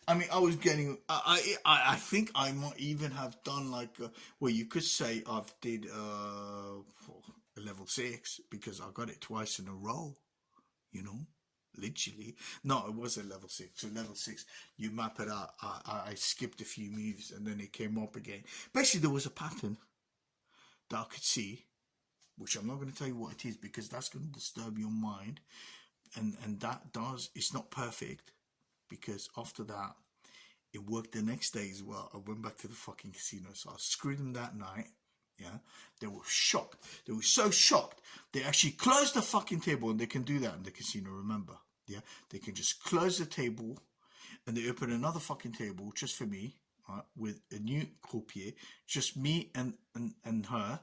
I mean, I was getting, I think I might even have done like, well, you could say I've did a level 6 because I got it twice in a row, you know, literally. No, it was a level 6. So level 6, you map it out. I skipped a few moves and then it came up again. Basically, there was a pattern that I could see, which I'm not going to tell you what it is because that's going to disturb your mind. And that does, it's not perfect, because after that, it worked the next day as well. I went back to the fucking casino, so I screwed them that night. Yeah, they were shocked. They were so shocked. They actually closed the fucking table, and they can do that in the casino, remember? Yeah, they can just close the table, and they open another fucking table just for me, with a new croupier, just me and her.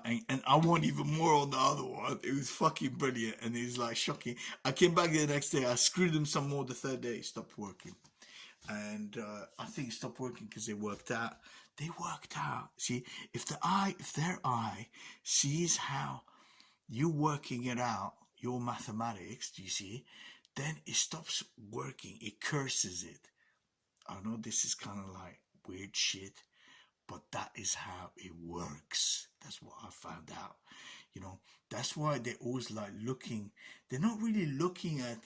And I want even more on the other one. It was fucking brilliant, and it was like shocking. I came back the next day. I screwed them some more. The third day, it stopped working, and I think it stopped working because they worked out. They worked out. See, if their eye sees how you're working it out, your mathematics, do you see? Then it stops working. It curses it. I know this is kind of like weird shit, but that is how it works. That's what I found out. You know, that's why they're always like looking. They're not really looking at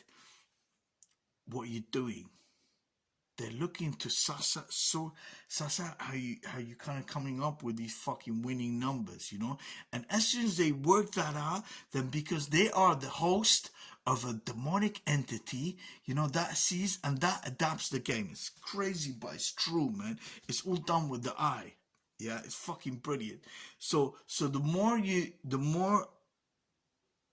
what you're doing. They're looking to suss out how you kind of coming up with these fucking winning numbers, you know. And as soon as they work that out, then because they are the host of a demonic entity, you know, that sees and that adapts the game. It's crazy, but it's true, man. It's all done with the eye. Yeah, it's fucking brilliant. So the more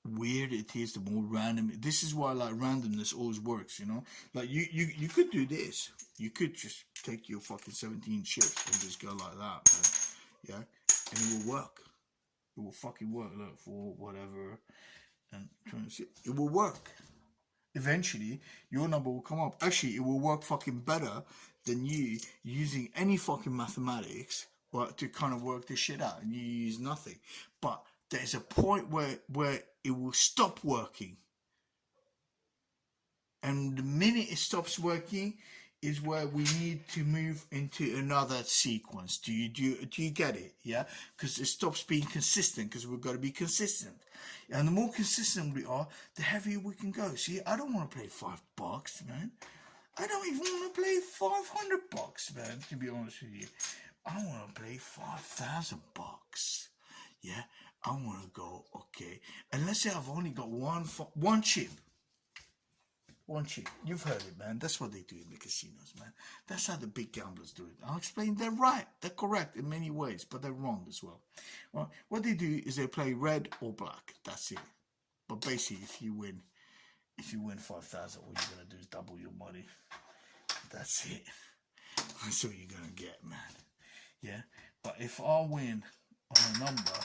weird it is, the more random. This is why like randomness always works, you know. Like you could do this. You could just take your fucking 17 chips and just go like that, but, yeah, and it will work. It will fucking work. Look, for whatever, and trying to see, it will work. Eventually, your number will come up. Actually, it will work fucking better than you using any fucking mathematics, right, to kind of work this shit out, and you use nothing. But there's a point where it will stop working. And the minute it stops working is where we need to move into another sequence. Do you get it? Yeah, because it stops being consistent, because we've got to be consistent. And the more consistent we are, the heavier we can go. See, I don't want to play $5, man. I don't even want to play $500, man, to be honest with you. I want to play $5,000. Yeah, I want to go, okay. And let's say I've only got one chip. One chip. You've heard it, man. That's what they do in the casinos, man. That's how the big gamblers do it. I'll explain. They're right. They're correct in many ways, but they're wrong as well. Well, what they do is they play red or black. That's it. But basically, if you win 5,000, all you're gonna do is double your money. That's it. That's what you're gonna get, man. Yeah. But if I win on a number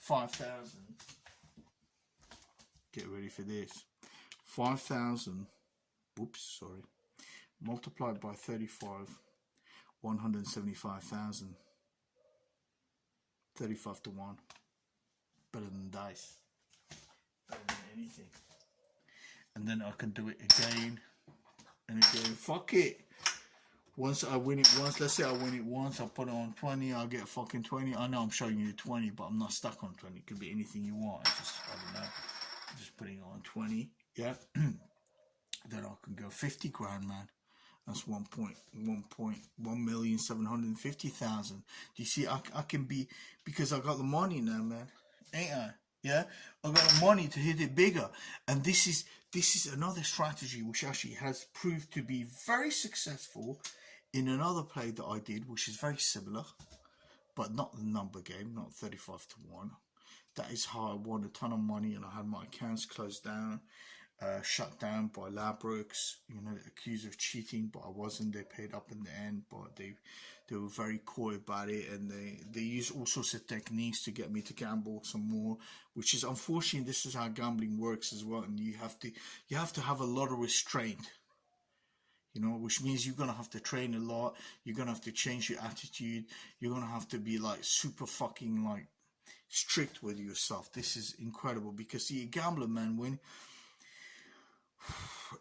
5,000, get ready for this. 5,000. Oops, sorry. Multiplied by 35, 175,000. 35 to 1. Better than dice. Better than anything. And then I can do it again and again. Fuck it. Once I win it once, let's say I win it once, I put it on 20, I'll get fucking 20. I know I'm showing you 20, but I'm not stuck on 20. It could be anything you want. It's just, I don't know. I'm just putting it on 20. Yeah. Then I can go 50 grand, man. That's 1,750,000. Do you see? I can be, because I got the money now, man. Ain't I? Yeah, I got the money to hit it bigger. And this is another strategy which actually has proved to be very successful in another play that I did, which is very similar, but not the number game, not 35 to 1. That is how I won a ton of money, and I had my accounts closed down, shut down by Labrooks, you know, accused of cheating, but I wasn't. They paid up in the end, but they were very coy about it, and they used all sorts of techniques to get me to gamble some more, which is, unfortunately, this is how gambling works as well. And you have to have a lot of restraint, you know, which means you're gonna have to train a lot. You're gonna have to change your attitude. You're gonna have to be like super fucking like strict with yourself. This is incredible, because see, a gambler, man, when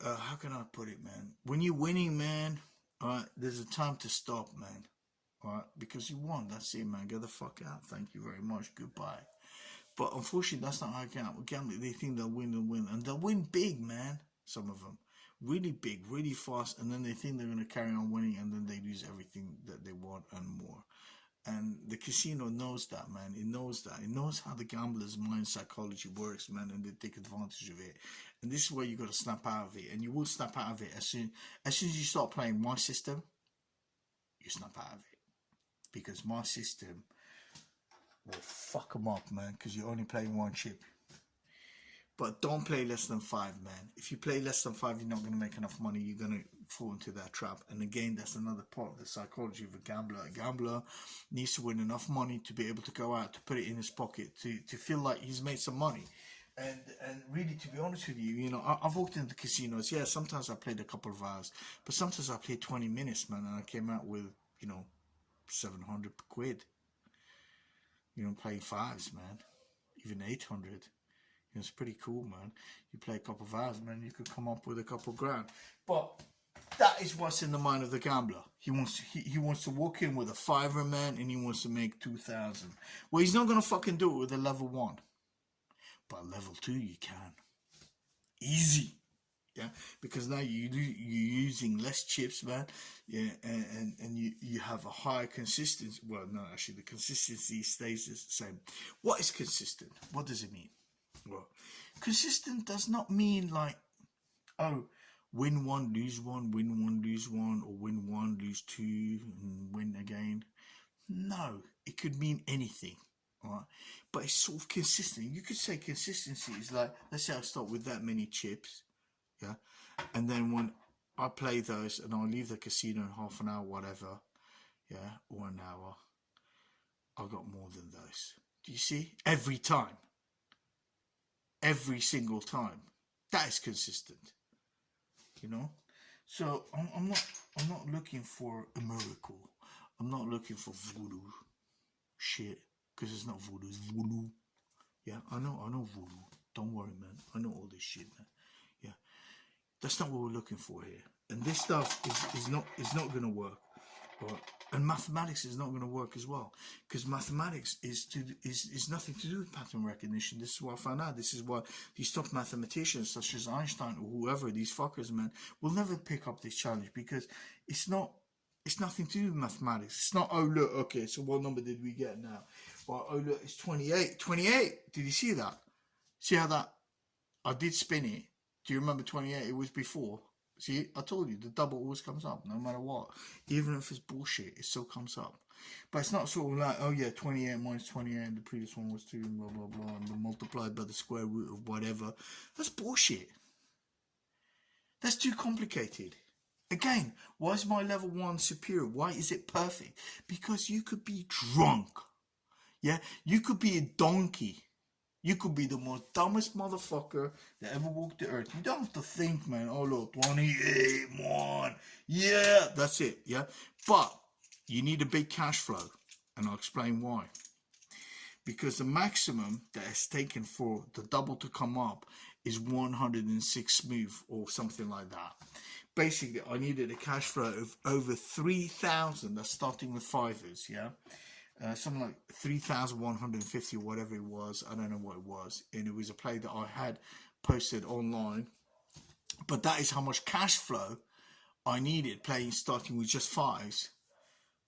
how can I put it, man? When you're winning, man, there's a time to stop, man. Alright, because you won. That's it, man. Get the fuck out. Thank you very much. Goodbye. But unfortunately, that's not how gambling. They think they'll win and win, and they'll win big, man. Some of them, really big, really fast, and then they think they're gonna carry on winning, and then they lose everything that they want and more. And the casino knows that, man. It knows that. It knows how the gambler's mind psychology works, man, and they take advantage of it. And this is where you got to snap out of it, and you will snap out of it as soon as you start playing my system. You snap out of it, because my system will fuck them up, man, because you're only playing one chip. But don't play less than 5, man. If you play less than 5, you're not going to make enough money. You're going to fall into that trap. And again, that's another part of the psychology of a gambler. A gambler needs to win enough money to be able to go out, to put it in his pocket, to feel like he's made some money. And really, to be honest with you, you know, I've walked into casinos. Yeah, sometimes I played a couple of hours, but sometimes I played 20 minutes, man, and I came out with, you know, 700 quid. You know, playing 5s, man, even 800. It's pretty cool, man. You play a couple of hours, man, you could come up with a couple of grand. But that is what's in the mind of the gambler. He wants to walk in with a 5er, man, and he wants to make 2,000. Well, he's not gonna fucking do it with a level 1, but level 2 you can. Easy. Yeah, because now you're using less chips, man. Yeah, and you have a higher consistency. Well, no, actually, the consistency stays the same. What is consistent? What does it mean? Well, consistent does not mean like, oh, win 1, lose 1, win 1, lose 1, or win 1, lose 2, and win again. No, it could mean anything, all right? But it's sort of consistent. You could say consistency is like, let's say I start with that many chips, yeah, and then when I play those and I leave the casino in half an hour, whatever, yeah, or an hour, I got more than those. Do you see? Every time. Every single time. That is consistent, you know. So I'm not looking for a miracle. I'm not looking for voodoo shit, because it's not voodoo, it's voodoo. Yeah, I know voodoo. Don't worry, man. I know all this shit, man. Yeah, that's not what we're looking for here. And this stuff is not going to work. Right? And mathematics is not going to work as well, because mathematics is nothing to do with pattern recognition. This is what I found out. This is why these top mathematicians such as Einstein or whoever, these fuckers, man, will never pick up this challenge, because it's nothing to do with mathematics. It's not, oh look, okay, so what number did we get now? Well, oh look, it's 28. 28. Did you see that? See how that I did spin it? Do you remember 28? It was before. See, I told you, the double always comes up, no matter what. Even if it's bullshit, it still comes up. But it's not sort of like, oh yeah, 28 minus 28, and the previous one was 2, and blah, blah, blah, and then multiplied by the square root of whatever. That's bullshit. That's too complicated. Again, why is my level 1 superior? Why is it perfect? Because you could be drunk. Yeah? You could be a donkey. You could be the most dumbest motherfucker that ever walked the earth. You don't have to think, man. Oh, look, 28, man. Yeah, that's it, yeah? But you need a big cash flow, and I'll explain why. Because the maximum that is taken for the double to come up is 106 smooth or something like that. Basically, I needed a cash flow of over 3,000. That's starting with fivers, yeah? Something like 3,150 or whatever it was. I don't know what it was. And it was a play that I had posted online. But that is how much cash flow I needed playing starting with just fives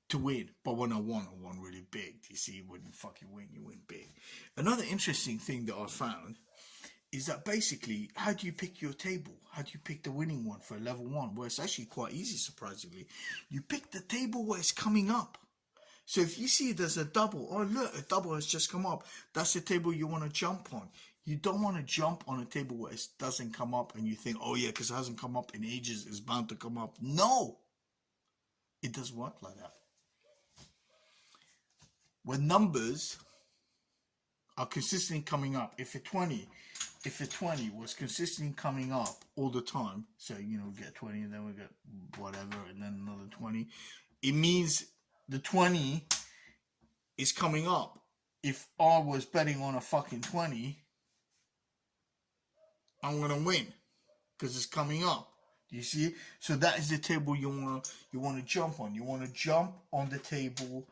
to win. But when I won really big. You see, when you fucking win, you win big. Another interesting thing that I found is that basically, how do you pick your table? How do you pick the winning one for level 1? Well, it's actually quite easy, surprisingly. You pick the table where it's coming up. So if you see there's a double, oh look, a double has just come up, that's the table you want to jump on. You don't want to jump on a table where it doesn't come up and you think, oh yeah, because it hasn't come up in ages, it's bound to come up. No! It doesn't work like that. When numbers are consistently coming up, if a 20 was consistently coming up all the time, so, you know, we get 20 and then we get whatever and then another 20, it means the 20 is coming up. If I was betting on a fucking 20, I'm gonna win because it's coming up. Do you see? So that is the table you wanna jump on. You wanna jump on the table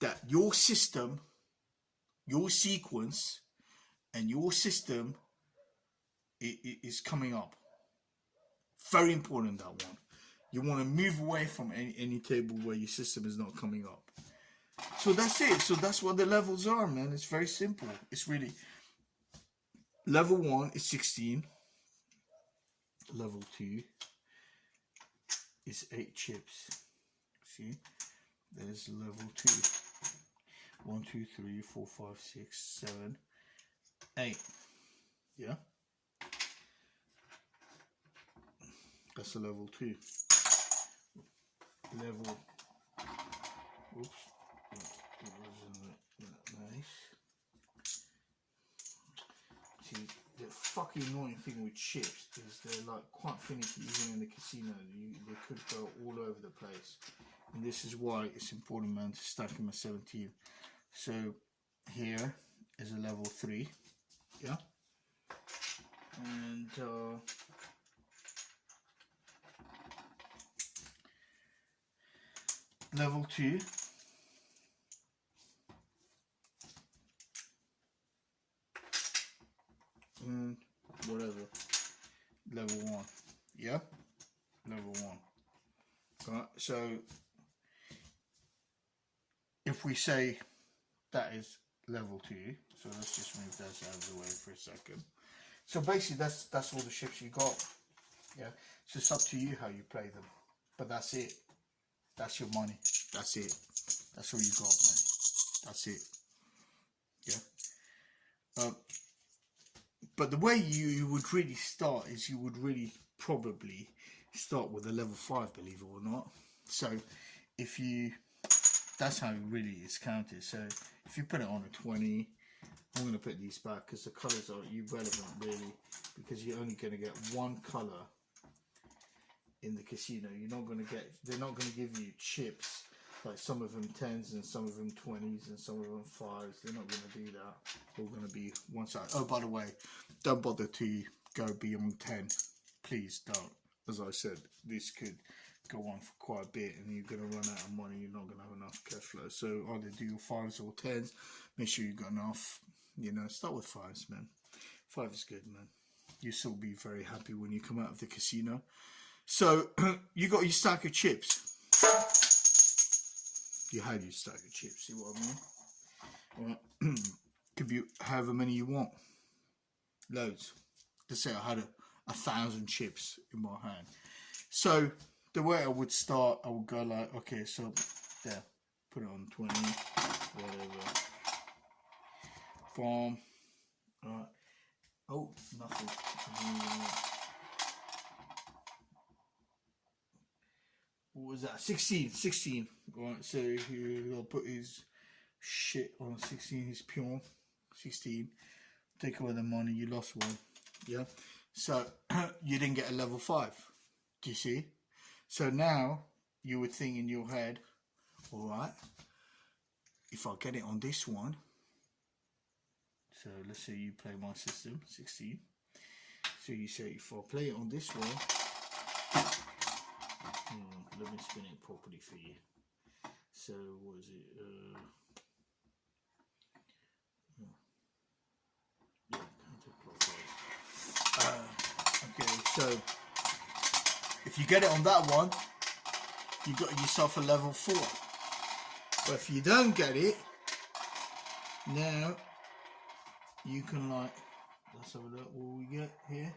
that your system, your sequence, and your system is coming up. Very important, that one. You want to move away from any table where your system is not coming up. So that's it. So that's what the levels are, man. It's very simple. It's really... Level 1 is 16. Level 2 is 8 chips. See? There's level 2. 1, 2, 3, 4, 5, 6, 7, 8. Yeah? That's a level 2. Level, oops, that wasn't that nice. See, the fucking annoying thing with chips is they're like quite finicky. Even in the casino, they could go all over the place, and this is why it's important, man, to stack them at 17. So here is a level 3, yeah, and level 2, and whatever, level 1, yeah, level 1. Right, so if we say that is level 2, so let's just move that out of the way for a second. So basically that's all the ships you got, yeah. So it's up to you how you play them, but that's it. That's your money. That's it. That's all you got, man. That's it. Yeah. But the way you would really start is you would really probably start with a level 5, believe it or not. So if you, that's how it really is counted. So if you put it on a 20, I'm going to put these back because the colours are irrelevant really, because you're only going to get one colour in the casino. You're not going to get, they're not going to give you chips Like some of them 10s and some of them 20s and some of them 5s. They're not going to do that. It's all going to be one side. Oh, by the way, don't bother to go beyond 10. Please don't. As I said, this could go on for quite a bit and you're going to run out of money. You're not going to have enough cash flow. So either do your 5s or 10s. Make sure you've got enough. You know, start with 5s, man. 5 is good, man. You'll still be very happy when you come out of the casino. So you got your stack of chips. You had your stack of chips, see what I mean? Right. Give you however many you want. Loads. Let's say I had 1,000 chips in my hand. So the way I would start, I would go like, okay, so there, put it on 20, whatever. Bomb. Alright. Oh, nothing. What was that? 16. Right, so he'll put his shit on 16, his peon. 16. Take away the money, you lost one. Yeah. So you didn't get a level 5. Do you see? So now you would think in your head, alright, if I get it on this one, so let's say you play my system, 16. So you say if I play it on this one, let me spin it properly for you. So what is it? Yeah, counterclockwise. Okay, so if you get it on that one, you got yourself a level 4. But if you don't get it, now you can like, let's have a look what we get here.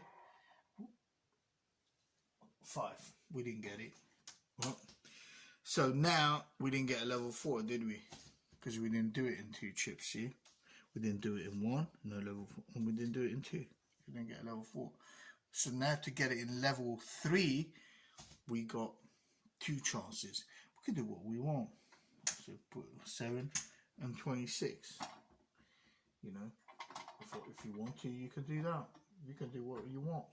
5. We didn't get it. Well, so now we didn't get a level 4, did we? Because we didn't do it in 2 chips, see? We didn't do it in 1, no level 4, and we didn't do it in 2. We didn't get a level 4. So now to get it in level 3, we got 2 chances. We can do what we want. So put 7 and 26. You know, if you want to, you can do that. You can do what you want.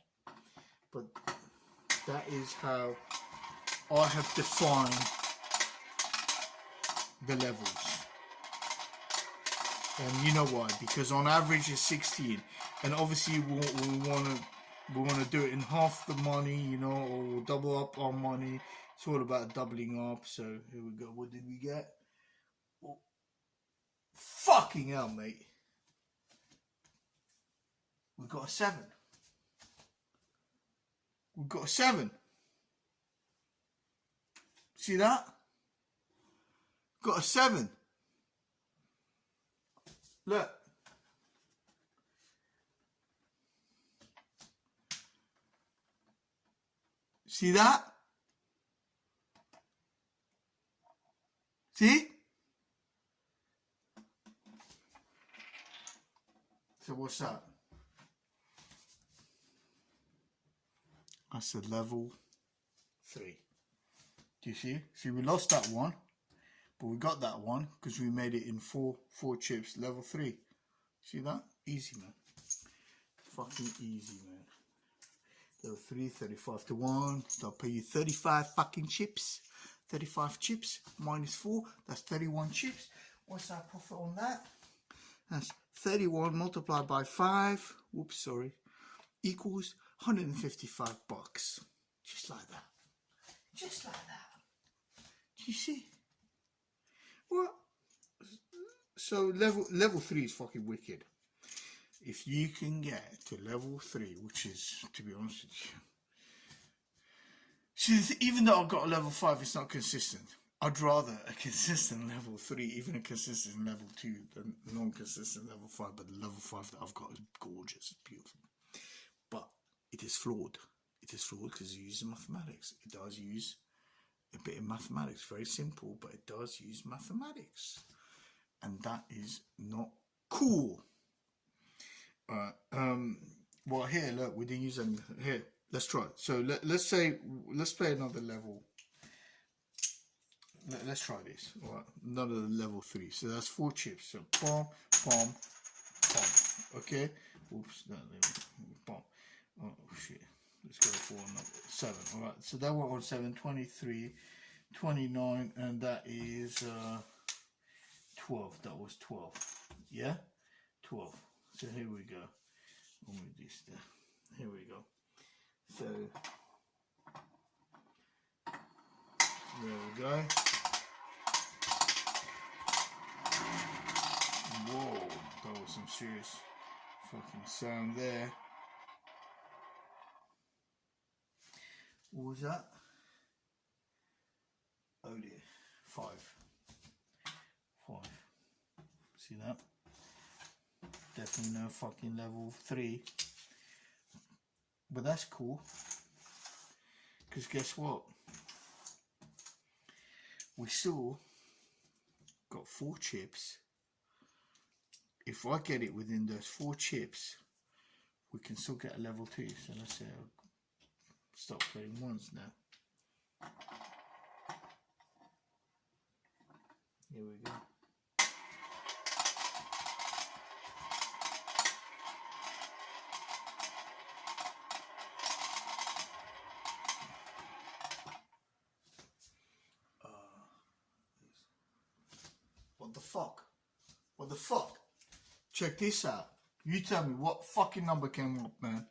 But that is how I have defined the levels. And you know why? Because on average it's 16, and obviously we want to do it in half the money, you know, or we'll double up our money. It's all about doubling up. So here we go. What did we get? Oh, fucking hell, mate. We got a 7. We got a 7. See that? Got a 7. Look. See that? See? So what's that? That's a level 3. Do you see? See, we lost that one, but we got that one because we made it in four chips, level 3. See that? Easy, man. Fucking easy, man. Level 3, 35 to 1. So I'll pay you 35 fucking chips. 35 chips minus 4. That's 31 chips. What's our profit on that? That's 31 multiplied by 5. Whoops, sorry. Equals 155 bucks. Just like that. Just like that. Do you see? Well, so level 3 is fucking wicked. If you can get to level 3, which is, to be honest with you, see, even though I've got a level 5, it's not consistent. I'd rather a consistent level 3, even a consistent level 2, than non-consistent level 5. But the level 5 that I've got is gorgeous, it's beautiful. But it is flawed. It is flawed because it uses mathematics. It does use a bit of mathematics. Very simple, but it does use mathematics. And that is not cool. Well, here, look, we didn't use any. Here, let's try it. So let's play another level. Let's try this. All right, another level 3. So that's 4 chips. So bomb, bomb, bomb. Okay. Oops, no, bomb. Oh shit. Let's go for another 7. All right. So that one on 7, 23, 29, and that is 12. That was 12. Yeah, 12. So here we go. I'll move this there. Here we go. So there we go. Whoa, that was some serious fucking sound there. What was that? Oh dear. 5. See that? Definitely no fucking level 3. But that's cool. Because guess what? We still got 4 chips. If I get it within those 4 chips, we can still get a level 2. So let's say I'll start playing ones now. Here we go. What the fuck? What the fuck? Check this out. You tell me what fucking number came up, man.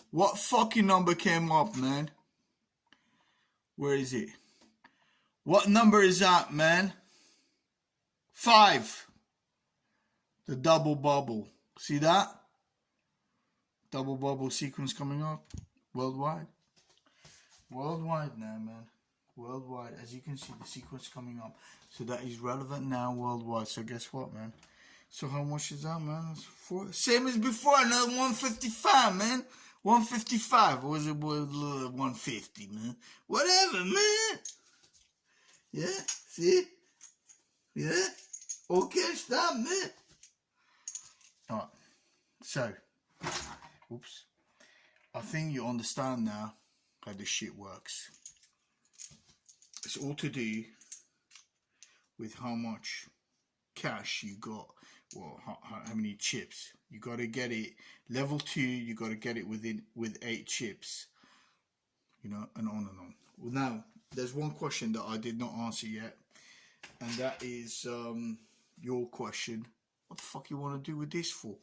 What fucking number came up, man? Where is it? What number is that, man? 5. The double bubble. See that? Double bubble sequence coming up. Worldwide. Worldwide now, man. Worldwide. As you can see, the sequence coming up. So that is relevant now worldwide. So guess what, man? So how much is that, man? That's 4. Same as before. Another 155, man. 155. Or was it 150, man? Whatever, man. Yeah? See? Yeah? Okay, stop, man. Alright. So. Oops. I think you understand now how this shit works. It's all to do with how much cash you got, well, how many chips. You got to get it level 2. You got to get it with 8 chips, you know, and on and on. Well, now there's one question that I did not answer yet, and that is your question. What the fuck you want to do with this for?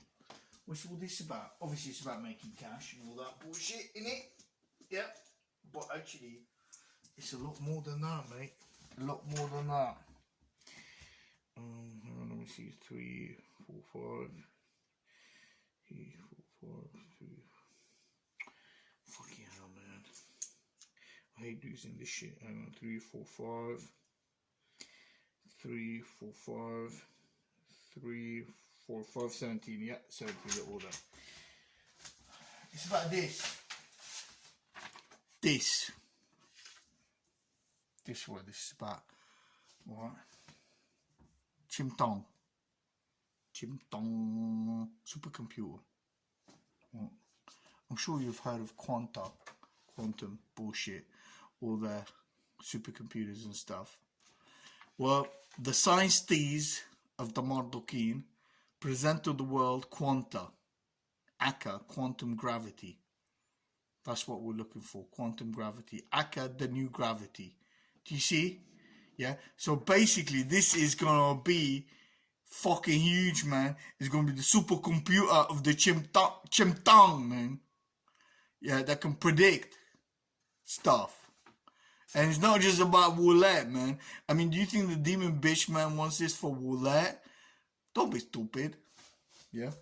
What's all this about? Obviously it's about making cash and all that bullshit, innit? Yeah, but actually it's a lot more than that, mate. A lot more than that. Hang on, let me see. 3, 4, 5. 3, 4, 5, 3. Fucking hell, man. I hate losing this shit. Hang on. 3, 4, 5. 3, 4, 5. 3, 4, 5, 17. Yeah, 17 the order. It's about this. This is what this is about. What? Chimtong. Supercomputer. Well, I'm sure you've heard of quantum bullshit, all the supercomputers and stuff. Well, the scientists of the MARDUK present to the world quanta, aka quantum gravity. That's what we're looking for, quantum gravity, aka the new gravity. Do you see? Yeah, so basically this is gonna be fucking huge, man. It's gonna be the supercomputer of the chimtong, man. Yeah, that can predict stuff. And it's not just about Roulette, man. I mean, do you think the demon bitch, man, wants this for Roulette? Don't be stupid. Yeah.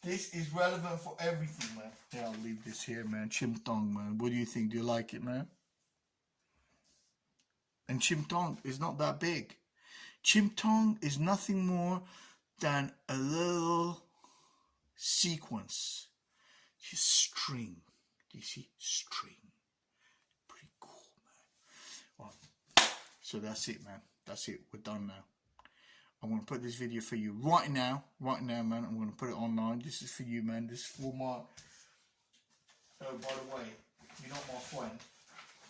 This is relevant for everything, man. Yeah, I'll leave this here, man. Chimtong, man. What do you think? Do you like it, man? And Chimtong is not that big. Chimtong is nothing more than a little sequence. Just string. Do you see? String. Pretty cool, man. Well, so that's it, man. That's it. We're done now. I'm going to put this video for you right now. Right now, man. I'm going to put it online. This is for you, man. This is for my... Oh, by the way, you're not my friend.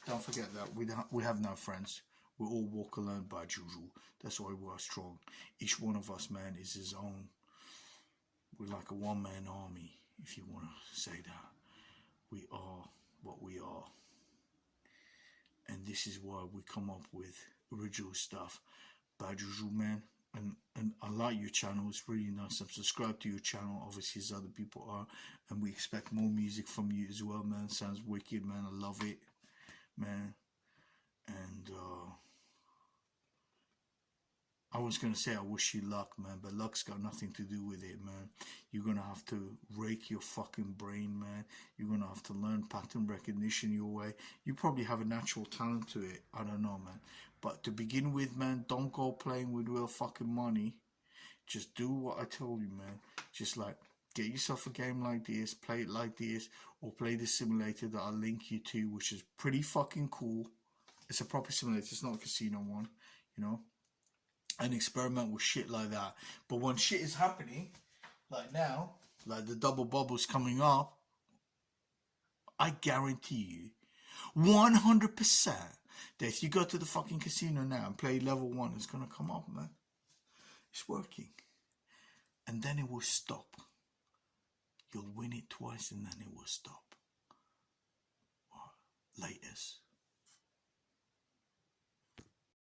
Don't forget that. We have no friends. We all walk alone by usual. That's why we are strong. Each one of us, man, is his own. We're like a one-man army, if you want to say that. We are what we are. And this this is why we come up with original stuff. Bad usual, man. And I like your channel. It's really nice. I'm subscribed to your channel, obviously, as other people are, and we expect more music from you as well, man. Sounds wicked, man. I love it, man. And I was going to say I wish you luck, man, but luck's got nothing to do with it, man. You're going to have to rake your fucking brain, man. You're going to have to learn pattern recognition your way. You probably have a natural talent to it. I don't know, man. But to begin with, man, don't go playing with real fucking money. Just do what I told you, man. Just like, get yourself a game like this, play it like this, or play the simulator that I'll link you to, which is pretty fucking cool. It's a proper simulator. It's not a casino one, you know. And experiment with shit like that. But when shit is happening, like now, like the double bubbles coming up, I guarantee you 100% that if you go to the fucking casino now and play level 1, it's gonna come up, man. It's working. And then it will stop. You'll win it twice and then it will stop. Latest.